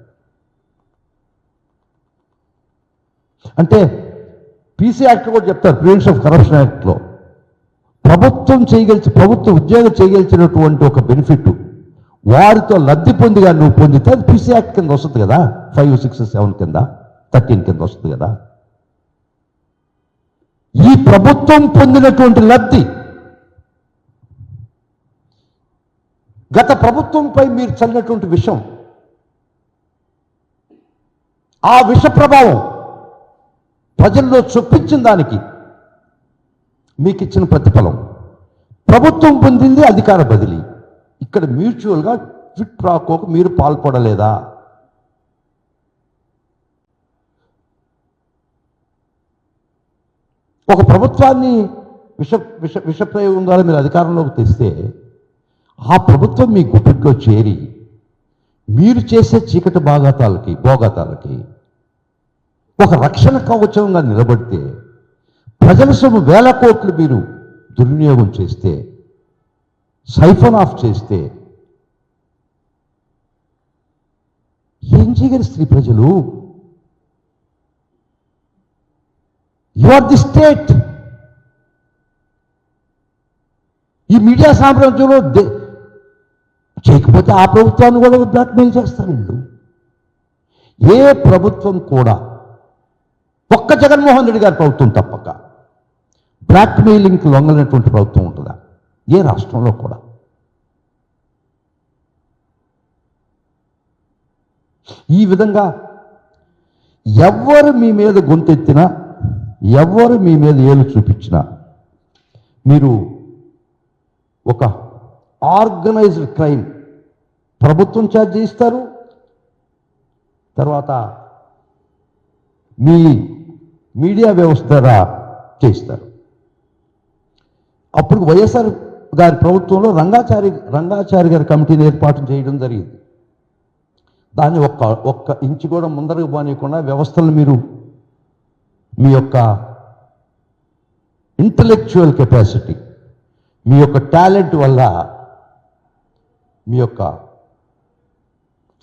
Speaker 1: అంటే పీసీ యాక్ట్ కూడా చెప్తారు, ప్రివెన్షన్ ఆఫ్ కరప్షన్ యాక్ట్లో ప్రభుత్వ ఉద్యోగం చేయగలిచినటువంటి ఒక బెనిఫిట్ వారితో లబ్ధి పొందిగా నువ్వు పొందితే అది పీసీ యాక్ట్ కింద వస్తుంది కదా. 5, 6, 7 కింద 13 కింద వస్తుంది కదా. ఈ ప్రభుత్వం పొందినటువంటి లబ్ధి గత ప్రభుత్వంపై మీరు చల్లినటువంటి విషం, ఆ విష ప్రభావం ప్రజల్లో చొప్పించిన దానికి మీకు ఇచ్చిన ప్రతిఫలం. ప్రభుత్వం పొందింది అధికార బదిలీ. ఇక్కడ మ్యూచువల్గా క్విట్ ప్రాకోకు మీరు పాల్పడలేదా? ఒక ప్రభుత్వాన్ని విషప్రయోగం ద్వారా మీరు అధికారంలోకి తెస్తే ఆ ప్రభుత్వం మీ గుప్పిట్లో చేరి మీరు చేసే చీకటి భోగాతాలకి ఒక రక్షణ కవచంగా నిలబడితే, ప్రజల సొమ్ము 1000 కోట్లు మీరు దుర్వినియోగం చేస్తే, సైఫన్ ఆఫ్ చేస్తే ఏం చేయగలరు స్త్రీ ప్రజలు? You are the state. ఈ మీడియా సామ్రాజ్యంలో చేయకపోతే ఆ ప్రభుత్వాన్ని కూడా బ్లాక్మెయిల్ చేస్తారు వీళ్ళు. ఏ ప్రభుత్వం కూడా, ఒక్క జగన్మోహన్ రెడ్డి గారి ప్రభుత్వం తప్పక బ్లాక్మెయిలింగ్కి లొంగనటువంటి ప్రభుత్వం ఉంటుందా? ఏ రాష్ట్రంలో కూడా. ఈ విధంగా ఎవరు మీ మీద గొంతెత్తినా, ఎవరు మీ మీద ఏలు చూపించినా మీరు ఒక ఆర్గనైజ్డ్ క్రైమ్ ప్రభుత్వం చేత చేయిస్తారు. తర్వాత మీ మీడియా వ్యవస్థ ద్వారా చేయిస్తారు. అప్పుడు వైఎస్ఆర్ గారి ప్రభుత్వంలో రంగాచారి గారి కమిటీని ఏర్పాటు చేయడం జరిగింది. దాన్ని ఒక్క ఇంచు కూడా ముందరకు పోనీయకుండా వ్యవస్థలు మీరు మీ యొక్క ఇంటలెక్చువల్ కెపాసిటీ, మీ యొక్క టాలెంట్ వల్ల, మీ యొక్క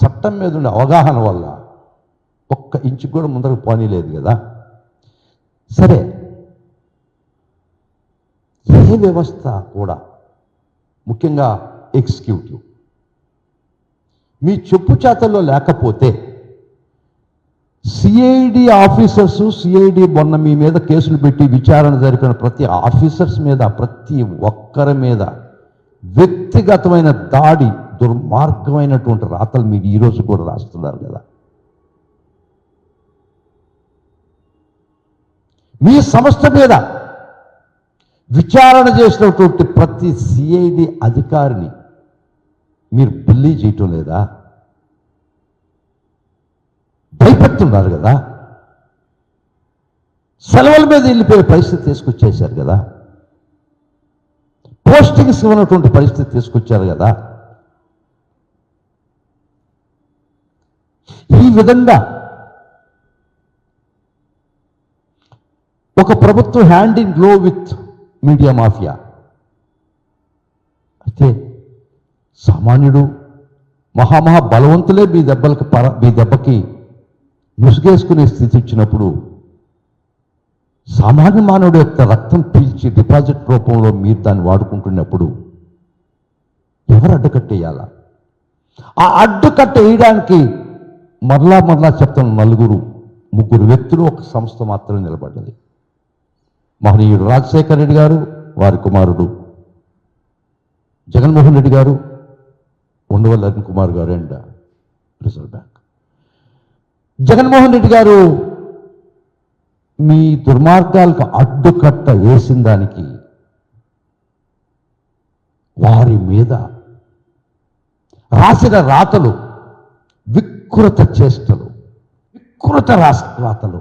Speaker 1: చట్టం మీద ఉండే అవగాహన వల్ల ఒక్క ఇంచు కూడా ముందరకు పోనీలేదు కదా. సరే, ఏ వ్యవస్థ కూడా, ముఖ్యంగా ఎగ్జిక్యూటివ్, మీ చెప్పు చేతల్లో లేకపోతే సిఐడి ఆఫీసర్సు, సిఐడి మొన్న మీ మీద కేసులు పెట్టి విచారణ జరిపిన ప్రతి ఆఫీసర్స్ మీద, ప్రతి ఒక్కరి మీద వ్యక్తిగతమైన దాడి, దుర్మార్గమైనటువంటి రాతలు మీరు ఈరోజు కూడా రాస్తున్నారు కదా. మీ సంస్థ మీద విచారణ చేసినటువంటి ప్రతి సిఐడి అధికారిని మీరు బుల్లీ చేయటం లేదా? భయపెడుతున్నారు కదా, సెలవుల మీద వెళ్ళిపోయే పరిస్థితి తీసుకొచ్చేశారు కదా, పోస్టింగ్స్ ఇవ్వనటువంటి పరిస్థితి తీసుకొచ్చారు కదా. ఈ విధంగా ఒక ప్రభుత్వం hand in glow with media mafia అయితే సామాన్యుడు మహామహా బలవంతులే మీ దెబ్బకి ముసుగేసుకునే స్థితి వచ్చినప్పుడు సామాన్య మానవుడు యొక్క రక్తం పీల్చి డిపాజిట్ రూపంలో మీరు దాన్ని వాడుకుంటున్నప్పుడు ఎవరు అడ్డుకట్టేయాలా? ఆ అడ్డుకట్ట వేయడానికి మరలా చెప్తున్న ముగ్గురు వ్యక్తులు ఒక సంస్థ మాత్రమే నిలబడ్డది. మహనీయుడు రాజశేఖర రెడ్డి గారు, వారి కుమారుడు జగన్మోహన్ రెడ్డి గారు, ఉండవల్లి అరుణ్ కుమార్ గారు and reserve bank. Jaganmohan Reddy గారు మీ దుర్మార్గాలకు అడ్డుకట్ట వేసిన దానికి వారి మీద రాసిన రాతలు వికృత చేష్టలు, వికృత రాతలు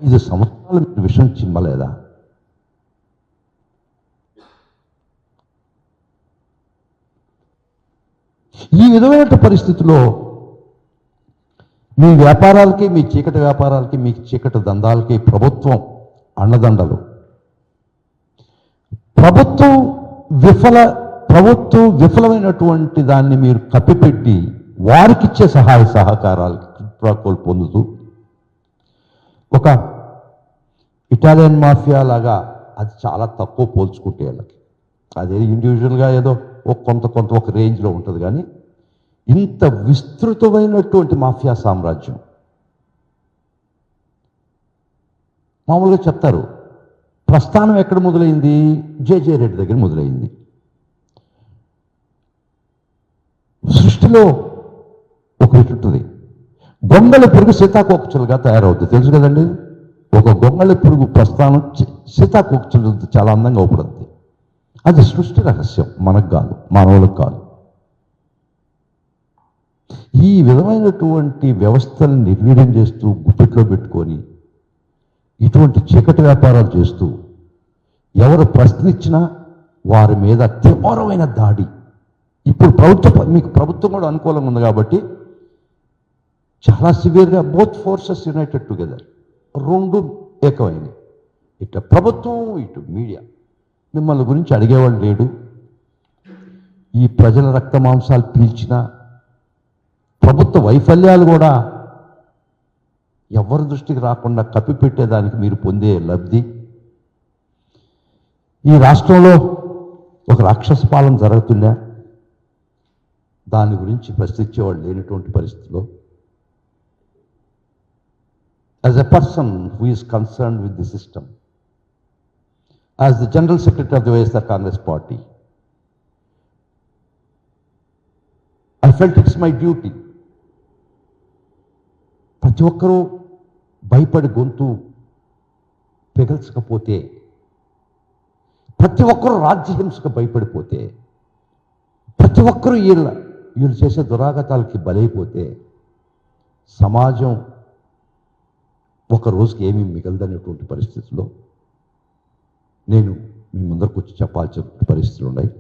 Speaker 1: 5 సంవత్సరాలు మీరు విషయం చిమ్మలేదా? ఈ విధమైన పరిస్థితిలో మీ వ్యాపారాలకి, మీ చీకటి వ్యాపారాలకి, మీ చీకటి దందాలకి ప్రభుత్వం అండదండలు. ప్రభుత్వం విఫలమైనటువంటి దాన్ని మీరు కప్పిపెట్టి వారికిచ్చే సహాయ సహకారాలు పొందుతూ ఒక ఇటాలియన్ మాఫియా లాగా అది చాలా తక్కువ పోల్చుకుంటే వాళ్ళకి. అదే ఇండివిజువల్గా ఏదో కొంత ఒక రేంజ్లో ఉంటుంది, కానీ ఇంత విస్తృతమైనటువంటి మాఫియా సామ్రాజ్యం. మామూలుగా చెప్తారు, ప్రస్థానం ఎక్కడ మొదలైంది? జేజే రెడ్డి దగ్గర మొదలైంది. సృష్టిలో ఒక ఉంటుంది, గొంగళి పురుగు సీతాకోకచులుగా తయారవుతుంది, తెలుసు కదండి. ఒక గొంగళి పురుగు ప్రస్థానం సీతాకోకచులు చాలా అందంగా అవుపడుతుంది. అది సృష్టి రహస్యం, మనకు కాదు, మానవులకు కాదు. ఈ విధమైనటువంటి వ్యవస్థలను నిర్వీర్యం చేస్తూ గుప్పెట్లో పెట్టుకొని ఇటువంటి చీకటి వ్యాపారాలు చేస్తూ ఎవరు ప్రశ్నించినా వారి మీద తీవ్రమైన దాడి. ఇప్పుడు మీకు ప్రభుత్వం కూడా అనుకూలంగా ఉంది కాబట్టి చాలా సివియర్గా బోత్ ఫోర్సెస్ యునైటెడ్ టుగెదర్, రెండు ఏకమైనవి. ఇట్లా ప్రభుత్వం, ఇటు మీడియా. మిమ్మల్ని గురించి అడిగేవాళ్ళు లేడు. ఈ ప్రజల రక్త మాంసాలు పీల్చిన ప్రభుత్వ వైఫల్యాలు కూడా ఎవరి దృష్టికి రాకుండా కప్పిపెట్టేదానికి మీరు పొందే లబ్ధి. ఈ రాష్ట్రంలో ఒక రాక్షస పాలన జరుగుతుందా, దాని గురించి ప్రశ్నించేవాళ్ళు లేనటువంటి పరిస్థితిలో, as a person who is concerned with the system, as the General Secretary of the YSR Congress Party, I felt it's my duty. ప్రతి ఒక్కరూ భయపడి గొంతు పెగల్చకపోతే, ప్రతి ఒక్కరూ రాజ్యహింసకు భయపడిపోతే, ప్రతి ఒక్కరూ వీళ్ళు చేసే దురాగతాలకి బలైపోతే సమాజం ఒక రోజుకి ఏమీ మిగలదనేటువంటి పరిస్థితుల్లో నేను మీ ముందరకు వచ్చి చెప్పాల్సిన పరిస్థితులు ఉన్నాయి.